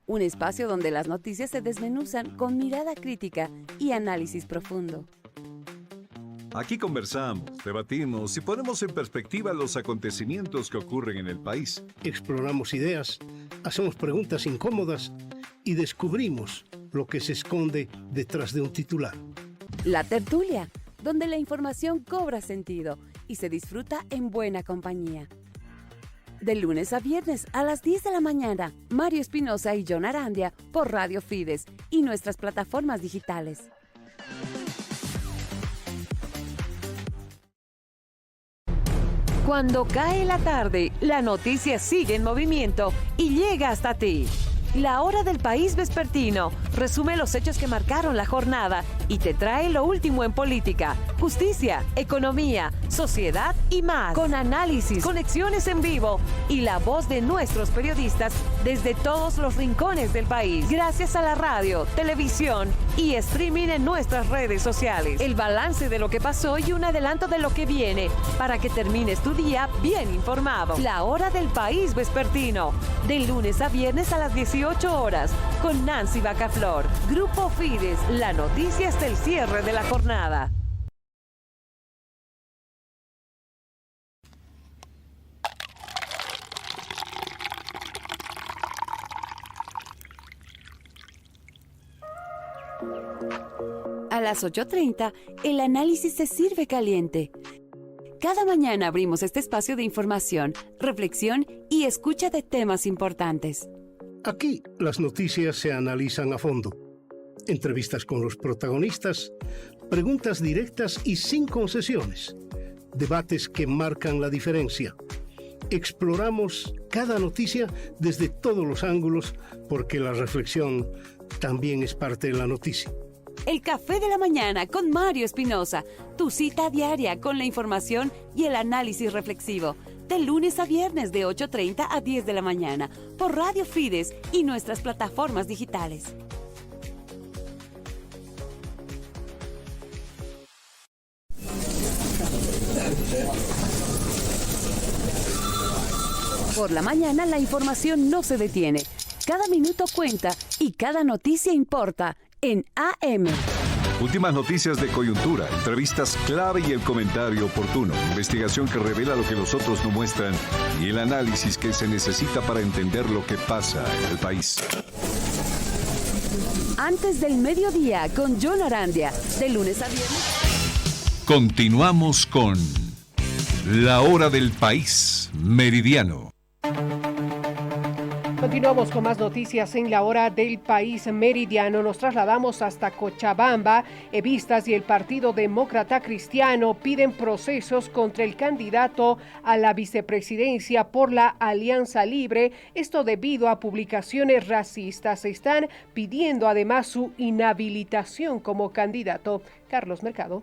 Un espacio donde las noticias se desmenuzan con mirada crítica y análisis profundo. Aquí conversamos, debatimos y ponemos en perspectiva los acontecimientos que ocurren en el país. Exploramos ideas, hacemos preguntas incómodas y descubrimos lo que se esconde detrás de un titular. La tertulia, donde la información cobra sentido y se disfruta en buena compañía. De lunes a viernes a las 10 de la mañana, Mario Espinosa y John Arandia por Radio Fides y nuestras plataformas digitales. Cuando cae la tarde, la noticia sigue en movimiento y llega hasta ti. La hora del país vespertino resume los hechos que marcaron la jornada y te trae lo último en política, justicia, economía, sociedad y más, con análisis, conexiones en vivo y la voz de nuestros periodistas desde todos los rincones del país, gracias a la radio, televisión y streaming en nuestras redes sociales. El balance de lo que pasó y un adelanto de lo que viene para que termines tu día bien informado. La Hora del País vespertino, de lunes a viernes a las 18 horas, con Nancy Bacaflor. Grupo Fides, la noticia hasta el cierre de la jornada. A las 8:30, el análisis se sirve caliente. Cada mañana abrimos este espacio de información, reflexión y escucha de temas importantes. Aquí las noticias se analizan a fondo. Entrevistas con los protagonistas, preguntas directas y sin concesiones. Debates que marcan la diferencia. Exploramos cada noticia desde todos los ángulos porque la reflexión también es parte de la noticia. El Café de la Mañana con Mario Espinosa, tu cita diaria con la información y el análisis reflexivo. De lunes a viernes de 8:30 a 10 de la mañana por Radio Fides y nuestras plataformas digitales. Por la mañana la información no se detiene. Cada minuto cuenta y cada noticia importa en AM. Últimas noticias de coyuntura, entrevistas clave y el comentario oportuno. Investigación que revela lo que los otros no muestran y el análisis que se necesita para entender lo que pasa en el país. Antes del mediodía con John Arandia, de lunes a viernes. Continuamos con La Hora del País, Meridiano. Continuamos con más noticias en La Hora del País Meridiano. Nos trasladamos hasta Cochabamba. Evistas y el Partido Demócrata Cristiano piden procesos contra el candidato a la vicepresidencia por la Alianza Libre. Esto debido a publicaciones racistas. Están pidiendo además su inhabilitación como candidato. Carlos Mercado.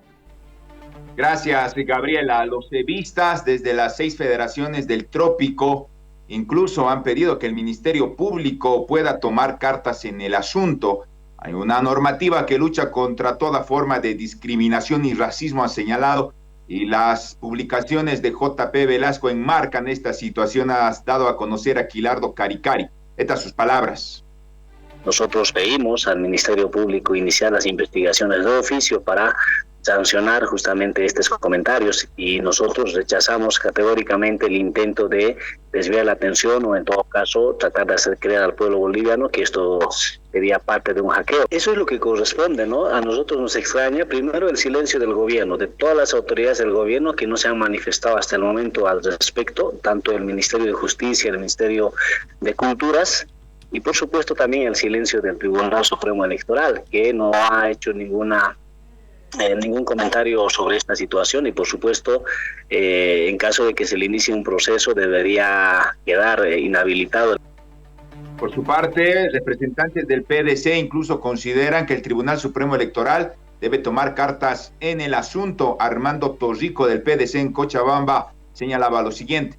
Gracias, Gabriela. Los evistas desde las 6 federaciones del Trópico incluso han pedido que el Ministerio Público pueda tomar cartas en el asunto. Hay una normativa que lucha contra toda forma de discriminación y racismo, ha señalado, y las publicaciones de JP Velasco enmarcan esta situación, ha dado a conocer a Quilardo Caricari. Estas sus palabras. Nosotros pedimos al Ministerio Público iniciar las investigaciones de oficio para sancionar justamente estos comentarios y nosotros rechazamos categóricamente el intento de desviar la atención o en todo caso tratar de hacer creer al pueblo boliviano que esto sería parte de un hackeo. Eso es lo que corresponde, ¿no? A nosotros nos extraña primero el silencio del gobierno, de todas las autoridades del gobierno que no se han manifestado hasta el momento al respecto, tanto el Ministerio de Justicia, el Ministerio de Culturas, y por supuesto también el silencio del Tribunal Supremo Electoral, que no ha hecho ningún comentario sobre esta situación y por supuesto en caso de que se le inicie un proceso debería quedar inhabilitado. Por su parte, representantes del PDC incluso consideran que el Tribunal Supremo Electoral debe tomar cartas en el asunto. Armando Torrico del PDC en Cochabamba señalaba lo siguiente.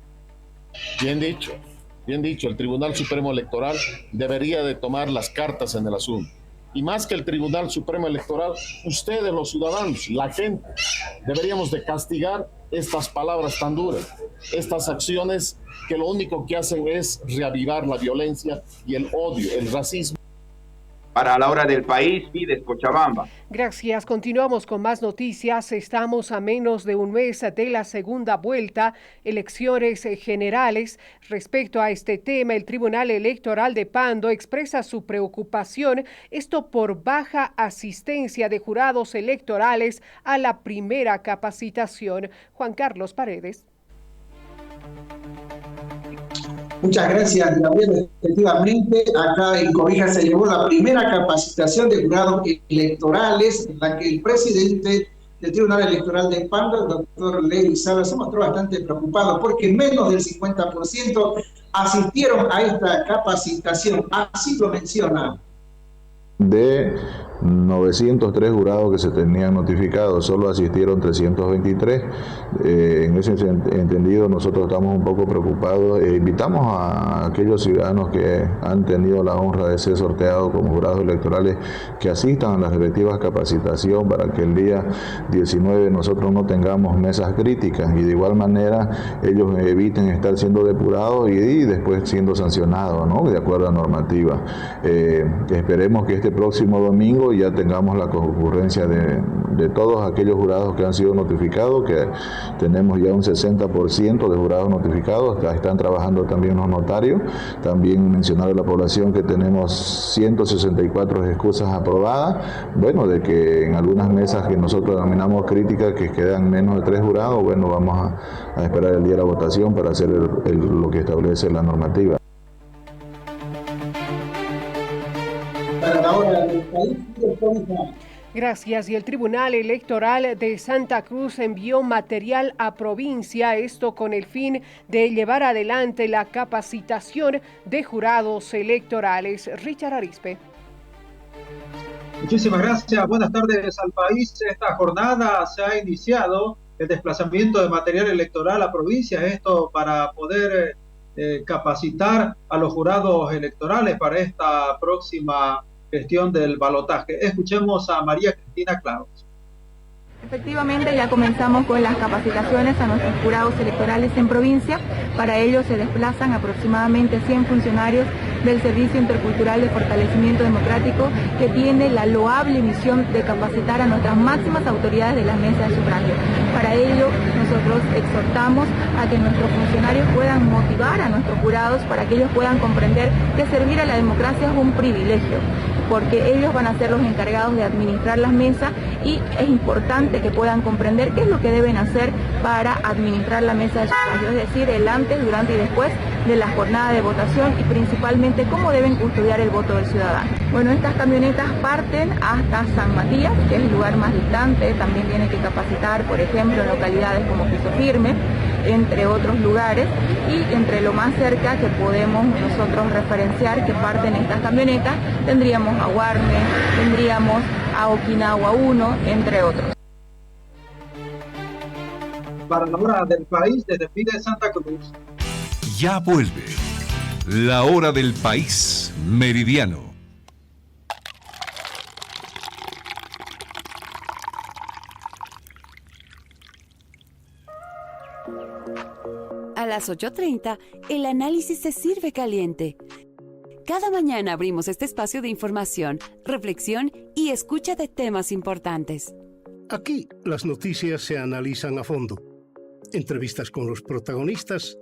Bien dicho, el Tribunal Supremo Electoral debería de tomar las cartas en el asunto. Y más que el Tribunal Supremo Electoral, ustedes los ciudadanos, la gente, deberíamos de castigar estas palabras tan duras, estas acciones que lo único que hacen es reavivar la violencia y el odio, el racismo. Para La Hora del País, Fides Cochabamba. Gracias. Continuamos con más noticias. Estamos a menos de un mes de la segunda vuelta, elecciones generales. Respecto a este tema, el Tribunal Electoral de Pando expresa su preocupación, esto por baja asistencia de jurados electorales a la primera capacitación. Juan Carlos Paredes. Muchas gracias, Gabriel. Efectivamente, acá en Cobija se llevó la primera capacitación de jurados electorales, en la que el presidente del Tribunal Electoral de Pando, el doctor Levi Salas, se mostró bastante preocupado porque menos del 50% asistieron a esta capacitación. Así lo menciona. De 903 jurados que se tenían notificados, solo asistieron 323. En ese entendido nosotros estamos un poco preocupados. Invitamos a aquellos ciudadanos que han tenido la honra de ser sorteados como jurados electorales que asistan a las respectivas capacitaciones para que el día 19 nosotros no tengamos mesas críticas y de igual manera ellos eviten estar siendo depurados y después siendo sancionados, ¿no?, de acuerdo a normativa. Esperemos que este próximo domingo ya tengamos la concurrencia de todos aquellos jurados que han sido notificados, que tenemos ya un 60% de jurados notificados. Están trabajando también los notarios. También mencionar a la población que tenemos 164 excusas aprobadas, bueno, de que en algunas mesas que nosotros denominamos críticas, que quedan menos de 3 jurados, bueno, vamos a esperar el día de la votación para hacer lo que establece la normativa. Para la hora del país, Gracias. Y el Tribunal Electoral de Santa Cruz envió material a provincia, esto con el fin de llevar adelante la capacitación de jurados electorales. Richard Arispe. Muchísimas gracias. Buenas tardes al país. Esta jornada se ha iniciado el desplazamiento de material electoral a provincias, esto para poder capacitar a los jurados electorales para esta próxima gestión del balotaje. Escuchemos a María Cristina Claros. Efectivamente, ya comenzamos con las capacitaciones a nuestros jurados electorales en provincia. Para ello se desplazan aproximadamente 100 funcionarios del Servicio Intercultural de Fortalecimiento Democrático, que tiene la loable misión de capacitar a nuestras máximas autoridades de la mesa de sufragio. Para ello, nosotros exhortamos a que nuestros funcionarios puedan motivar a nuestros jurados para que ellos puedan comprender que servir a la democracia es un privilegio, porque ellos van a ser los encargados de administrar las mesas y es importante que puedan comprender qué es lo que deben hacer para administrar la mesa de sufragio, es decir, el antes, durante y después de la jornada de votación y principalmente cómo deben custodiar el voto del ciudadano. Bueno, estas camionetas parten hasta San Matías, que es el lugar más distante. También tienen que capacitar, por ejemplo, en localidades como Piso Firme, entre otros lugares, y entre lo más cerca que podemos nosotros referenciar que parten estas camionetas, tendríamos a Guarne, tendríamos a Okinawa 1, entre otros. Para la hora del país, desde Pide Santa Cruz. Ya vuelve la hora del país meridiano. A las 8:30, el análisis se sirve caliente. Cada mañana abrimos este espacio de información, reflexión y escucha de temas importantes. Aquí las noticias se analizan a fondo. Entrevistas con los protagonistas,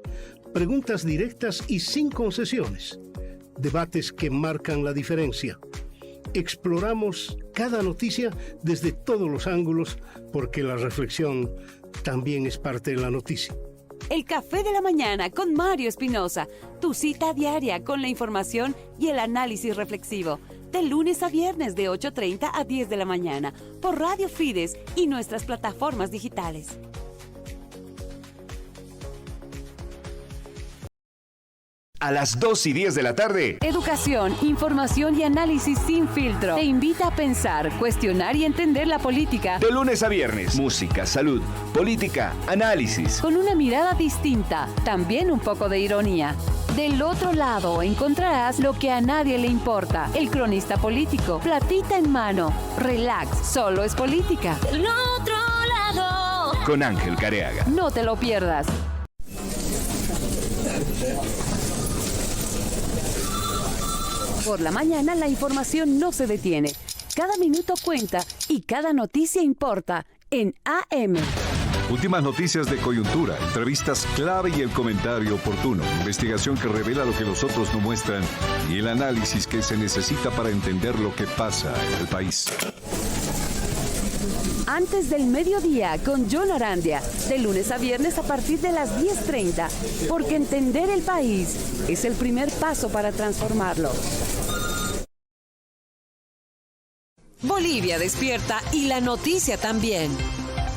preguntas directas y sin concesiones. Debates que marcan la diferencia. Exploramos cada noticia desde todos los ángulos porque la reflexión también es parte de la noticia. El Café de la Mañana con Mario Espinosa, tu cita diaria con la información y el análisis reflexivo. De lunes a viernes de 8:30 a 10 de la mañana por Radio Fides y nuestras plataformas digitales. A las 2:10 de la tarde. Educación, información y análisis sin filtro. Te invita a pensar, cuestionar y entender la política. De lunes a viernes. Música, salud, política, análisis. Con una mirada distinta, también un poco de ironía. Del otro lado encontrarás lo que a nadie le importa. El cronista político, platita en mano. Relax, solo es política. Del otro lado. Con Ángel Careaga. No te lo pierdas. Por la mañana la información no se detiene. Cada minuto cuenta y cada noticia importa en AM. Últimas noticias de coyuntura, entrevistas clave y el comentario oportuno. Investigación que revela lo que los otros no muestran y el análisis que se necesita para entender lo que pasa en el país. Antes del mediodía con John Arandia, de lunes a viernes a partir de las 10:30, porque entender el país es el primer paso para transformarlo. Bolivia despierta y la noticia también.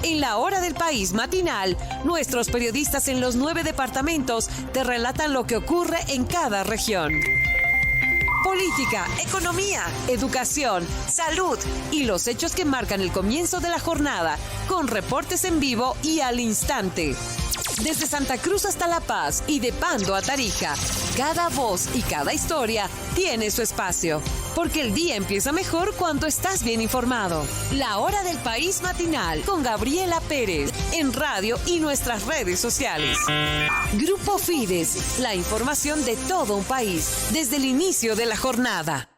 En la hora del país matinal, nuestros periodistas en los 9 departamentos te relatan lo que ocurre en cada región. política, economía, educación, salud y los hechos que marcan el comienzo de la jornada, con reportes en vivo y al instante. Desde Santa Cruz hasta La Paz y de Pando a Tarija, cada voz y cada historia tiene su espacio, porque el día empieza mejor cuando estás bien informado. La Hora del País matinal con Gabriela Pérez, en radio y nuestras redes sociales. Grupo Fides, la información de todo un país, desde el inicio de la jornada.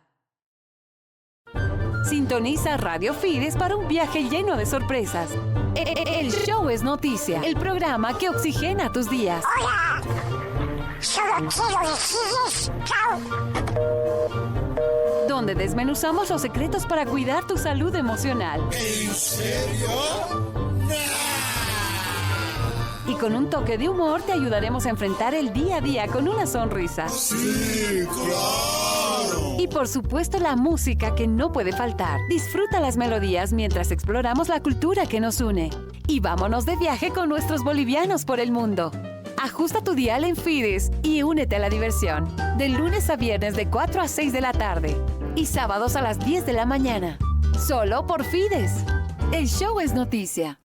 Sintoniza Radio Fides para un viaje lleno de sorpresas. El show es noticia, el programa que oxigena tus días. ¡Hola! Solo quiero decirles chao. Donde desmenuzamos los secretos para cuidar tu salud emocional. ¿En serio? Y con un toque de humor te ayudaremos a enfrentar el día a día con una sonrisa. ¡Sí, claro! Y por supuesto la música que no puede faltar. Disfruta las melodías mientras exploramos la cultura que nos une. Y vámonos de viaje con nuestros bolivianos por el mundo. Ajusta tu dial en Fides y únete a la diversión. De lunes a viernes de 4 a 6 de la tarde. Y sábados a las 10 de la mañana. Solo por Fides. El show es noticia.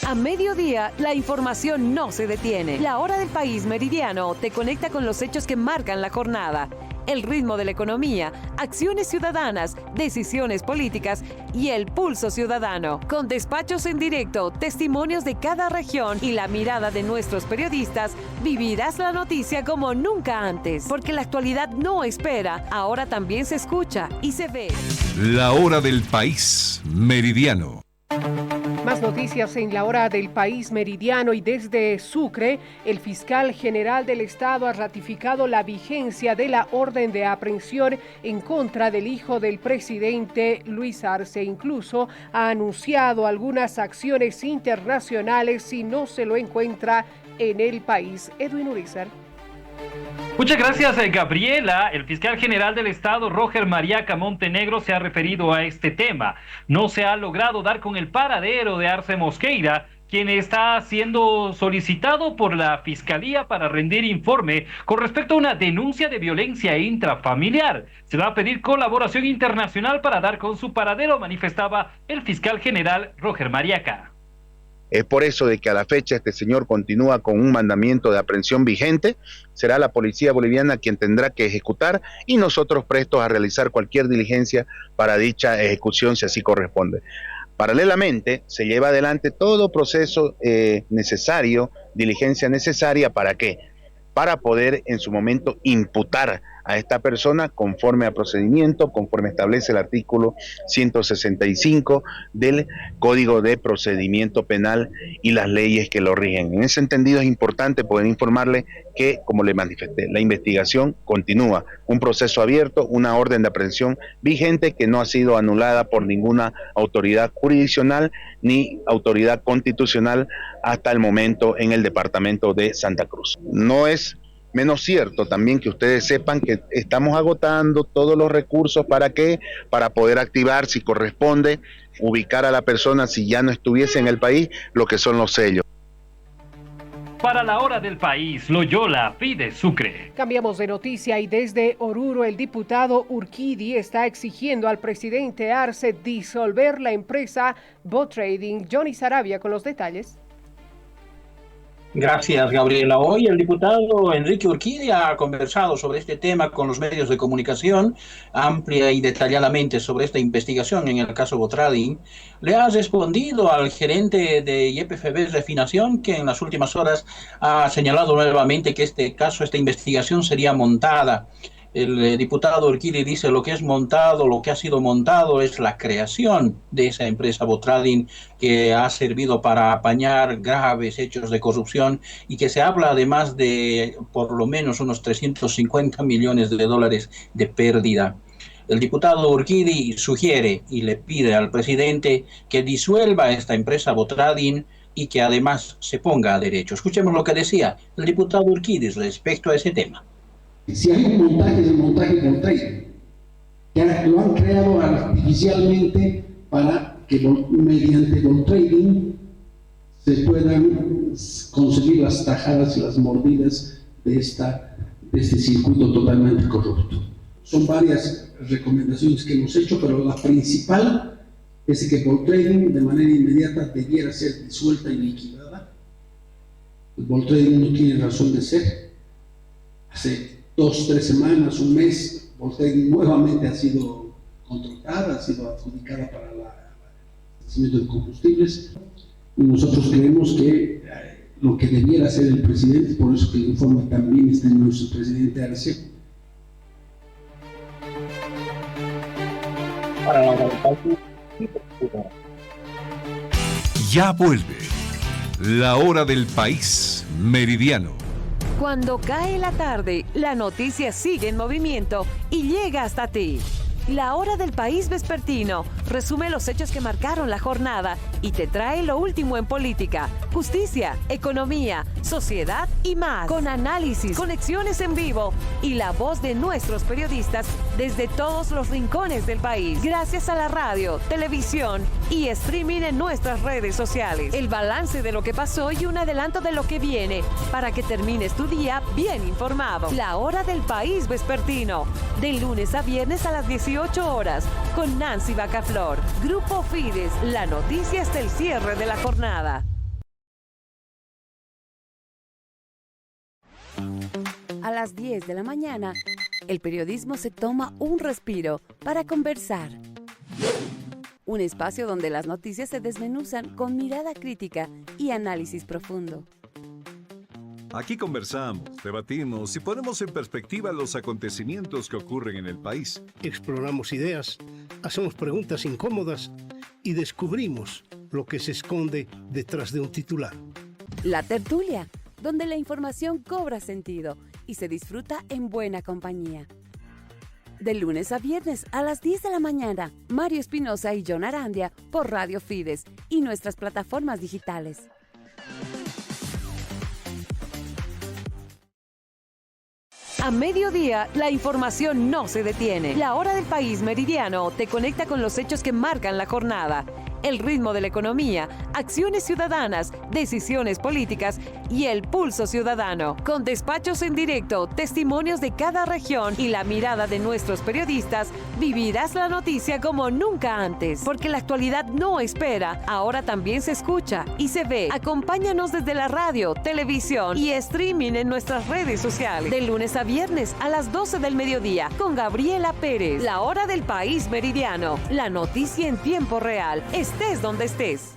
A mediodía, la información no se detiene. La Hora del País meridiano te conecta con los hechos que marcan la jornada, el ritmo de la economía, acciones ciudadanas, decisiones políticas y el pulso ciudadano. Con despachos en directo, testimonios de cada región y la mirada de nuestros periodistas, vivirás la noticia como nunca antes. Porque la actualidad no espera, ahora también se escucha y se ve. La Hora del País meridiano. Más noticias en la Hora del País meridiano y desde Sucre, el fiscal general del Estado ha ratificado la vigencia de la orden de aprehensión en contra del hijo del presidente Luis Arce. Incluso ha anunciado algunas acciones internacionales si no se lo encuentra en el país. Edwin Urizar. Muchas gracias, Gabriela. El fiscal general del Estado, Roger Mariaca Montenegro, se ha referido a este tema. No se ha logrado dar con el paradero de Arce Mosqueira, quien está siendo solicitado por la Fiscalía para rendir informe con respecto a una denuncia de violencia intrafamiliar. Se va a pedir colaboración internacional para dar con su paradero, manifestaba el fiscal general Roger Mariaca. Es por eso de que a la fecha este señor continúa con un mandamiento de aprehensión vigente. Será la policía boliviana quien tendrá que ejecutar y nosotros prestos a realizar cualquier diligencia para dicha ejecución si así corresponde. Paralelamente se lleva adelante todo proceso necesario, diligencia necesaria, ¿para qué? Para poder en su momento imputar a esta persona conforme a procedimiento, conforme establece el artículo 165 del Código de Procedimiento Penal y las leyes que lo rigen. En ese entendido es importante poder informarle que, como le manifesté, la investigación continúa, un proceso abierto, una orden de aprehensión vigente que no ha sido anulada por ninguna autoridad jurisdiccional ni autoridad constitucional hasta el momento en el departamento de Santa Cruz. No es menos cierto también que ustedes sepan que estamos agotando todos los recursos para poder activar, si corresponde, ubicar a la persona si ya no estuviese en el país, lo que son los sellos. Para la Hora del País, Loyola, Fides, Sucre. Cambiamos de noticia y desde Oruro el diputado Urquidi está exigiendo al presidente Arce disolver la empresa Botrading. Johnny Sarabia con los detalles. Gracias, Gabriela. Hoy el diputado Enrique Urquidi ha conversado sobre este tema con los medios de comunicación, amplia y detalladamente sobre esta investigación en el caso Botrading. Le ha respondido al gerente de YPFB Refinación, que en las últimas horas ha señalado nuevamente que este caso, esta investigación sería montada. El diputado Urquidi dice lo que es montado, lo que ha sido montado es la creación de esa empresa Botrading que ha servido para apañar graves hechos de corrupción y que se habla además de por lo menos unos 350 millones de dólares de pérdida. El diputado Urquidi sugiere y le pide al presidente que disuelva esta empresa Botrading y que además se ponga a derecho. Escuchemos lo que decía el diputado Urquidi respecto a ese tema. Si hay un montaje, es el montaje por trading, que lo han creado artificialmente para que mediante bot trading se puedan conseguir las tajadas y las mordidas de este circuito totalmente corrupto. Son varias recomendaciones que hemos hecho, pero la principal es que Ball Trading de manera inmediata debiera ser disuelta y liquidada. El Ball Trading no tiene razón de ser. Hace 2, 3 semanas, un mes, Ball Trading nuevamente ha sido contratada, ha sido adjudicada para el abastecimiento de combustibles. Y nosotros creemos que lo que debiera hacer el presidente, por eso que el informe también está en nuestro presidente Arce. Ya vuelve la hora del país meridiano. Cuando cae la tarde, la noticia sigue en movimiento y llega hasta ti. La hora del país vespertino resume los hechos que marcaron la jornada y te trae lo último en política, justicia, economía, sociedad y más. Con análisis, conexiones en vivo y la voz de nuestros periodistas desde todos los rincones del país. Gracias a la radio, televisión y streaming en nuestras redes sociales. El balance de lo que pasó y un adelanto de lo que viene para que termines tu día bien informado. La hora del país vespertino, de lunes a viernes a las 18 horas, con Nancy Bacaflor. Grupo Fides, la noticia hasta el cierre de la jornada. A las 10 de la mañana, el periodismo se toma un respiro para conversar. Un espacio donde las noticias se desmenuzan con mirada crítica y análisis profundo. Aquí conversamos, debatimos y ponemos en perspectiva los acontecimientos que ocurren en el país. Exploramos ideas, hacemos preguntas incómodas y descubrimos lo que se esconde detrás de un titular. La tertulia, donde la información cobra sentido y se disfruta en buena compañía. De lunes a viernes a las 10 de la mañana, Mario Espinosa y John Arandia por Radio Fides y nuestras plataformas digitales. A mediodía, la información no se detiene. La hora del país meridiano te conecta con los hechos que marcan la jornada. El ritmo de la economía, acciones ciudadanas, decisiones políticas y el pulso ciudadano. Con despachos en directo, testimonios de cada región y la mirada de nuestros periodistas, vivirás la noticia como nunca antes. Porque la actualidad no espera, ahora también se escucha y se ve. Acompáñanos desde la radio, televisión y streaming en nuestras redes sociales. De lunes a viernes a las 12 del mediodía con Gabriela Pérez. La hora del país meridiano. La noticia en tiempo real. Estés donde estés.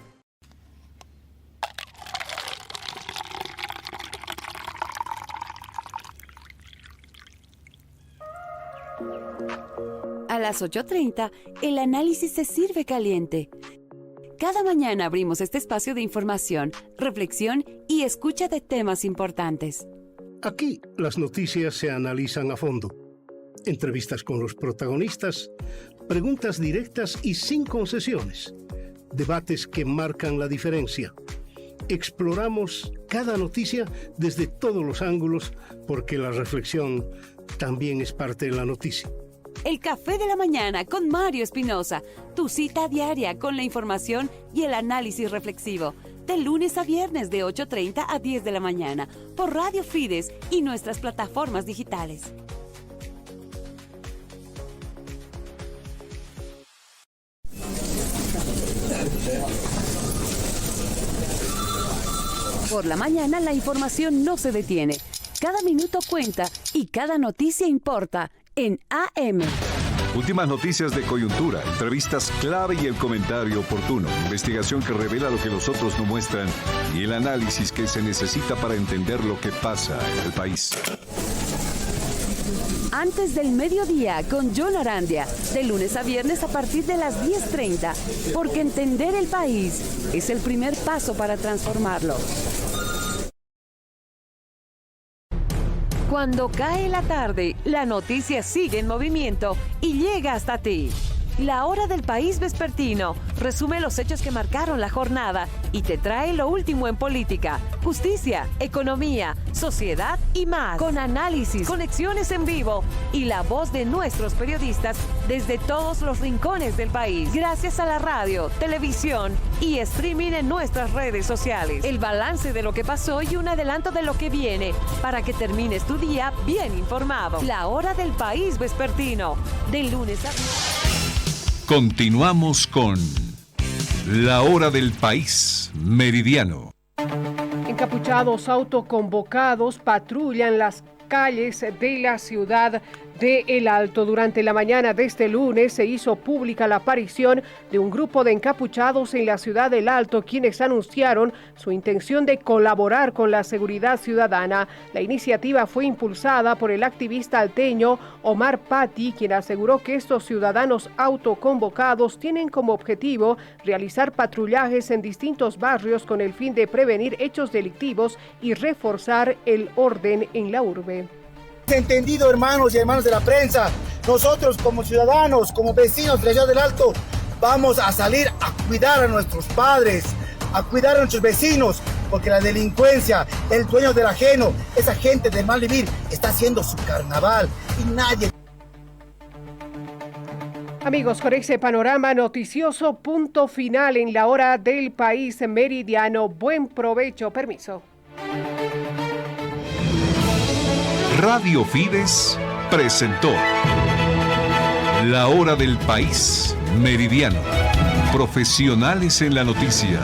A las 8:30, el análisis se sirve caliente. Cada mañana abrimos este espacio de información, reflexión y escucha de temas importantes. Aquí las noticias se analizan a fondo. Entrevistas con los protagonistas, preguntas directas y sin concesiones. Debates que marcan la diferencia. Exploramos cada noticia desde todos los ángulos porque la reflexión también es parte de la noticia. El Café de la Mañana con Mario Espinosa, tu cita diaria con la información y el análisis reflexivo. De lunes a viernes de 8:30 a 10 de la mañana por Radio Fides y nuestras plataformas digitales. Por la mañana la información no se detiene. Cada minuto cuenta y cada noticia importa en AM. Últimas noticias de coyuntura, entrevistas clave y el comentario oportuno. Investigación que revela lo que los otros no muestran y el análisis que se necesita para entender lo que pasa en el país. Antes del mediodía con John Arandia, de lunes a viernes a partir de las 10:30, porque entender el país es el primer paso para transformarlo. Cuando cae la tarde, la noticia sigue en movimiento y llega hasta ti. La Hora del País Vespertino resume los hechos que marcaron la jornada y te trae lo último en política, justicia, economía, sociedad y más. Con análisis, conexiones en vivo y la voz de nuestros periodistas desde todos los rincones del país. Gracias a la radio, televisión y streaming en nuestras redes sociales. El balance de lo que pasó y un adelanto de lo que viene para que termines tu día bien informado. La Hora del País Vespertino, de lunes a viernes. Continuamos con La Hora del País Meridiano. Encapuchados autoconvocados patrullan las calles de la ciudad de El Alto. Durante la mañana de este lunes se hizo pública la aparición de un grupo de encapuchados en la ciudad del Alto, quienes anunciaron su intención de colaborar con la seguridad ciudadana. La iniciativa fue impulsada por el activista alteño Omar Patti, quien aseguró que estos ciudadanos autoconvocados tienen como objetivo realizar patrullajes en distintos barrios con el fin de prevenir hechos delictivos y reforzar el orden en la urbe. Entendido, hermanos y hermanas de la prensa, nosotros como ciudadanos, como vecinos de la ciudad del Alto, vamos a salir a cuidar a nuestros padres, a cuidar a nuestros vecinos, porque la delincuencia, el dueño del ajeno, esa gente de mal vivir, está haciendo su carnaval y nadie... Amigos, con ese panorama noticioso, punto final en La Hora del País Meridiano. Buen provecho, permiso. Radio Fides presentó La Hora del País Meridiano. Profesionales en la noticia.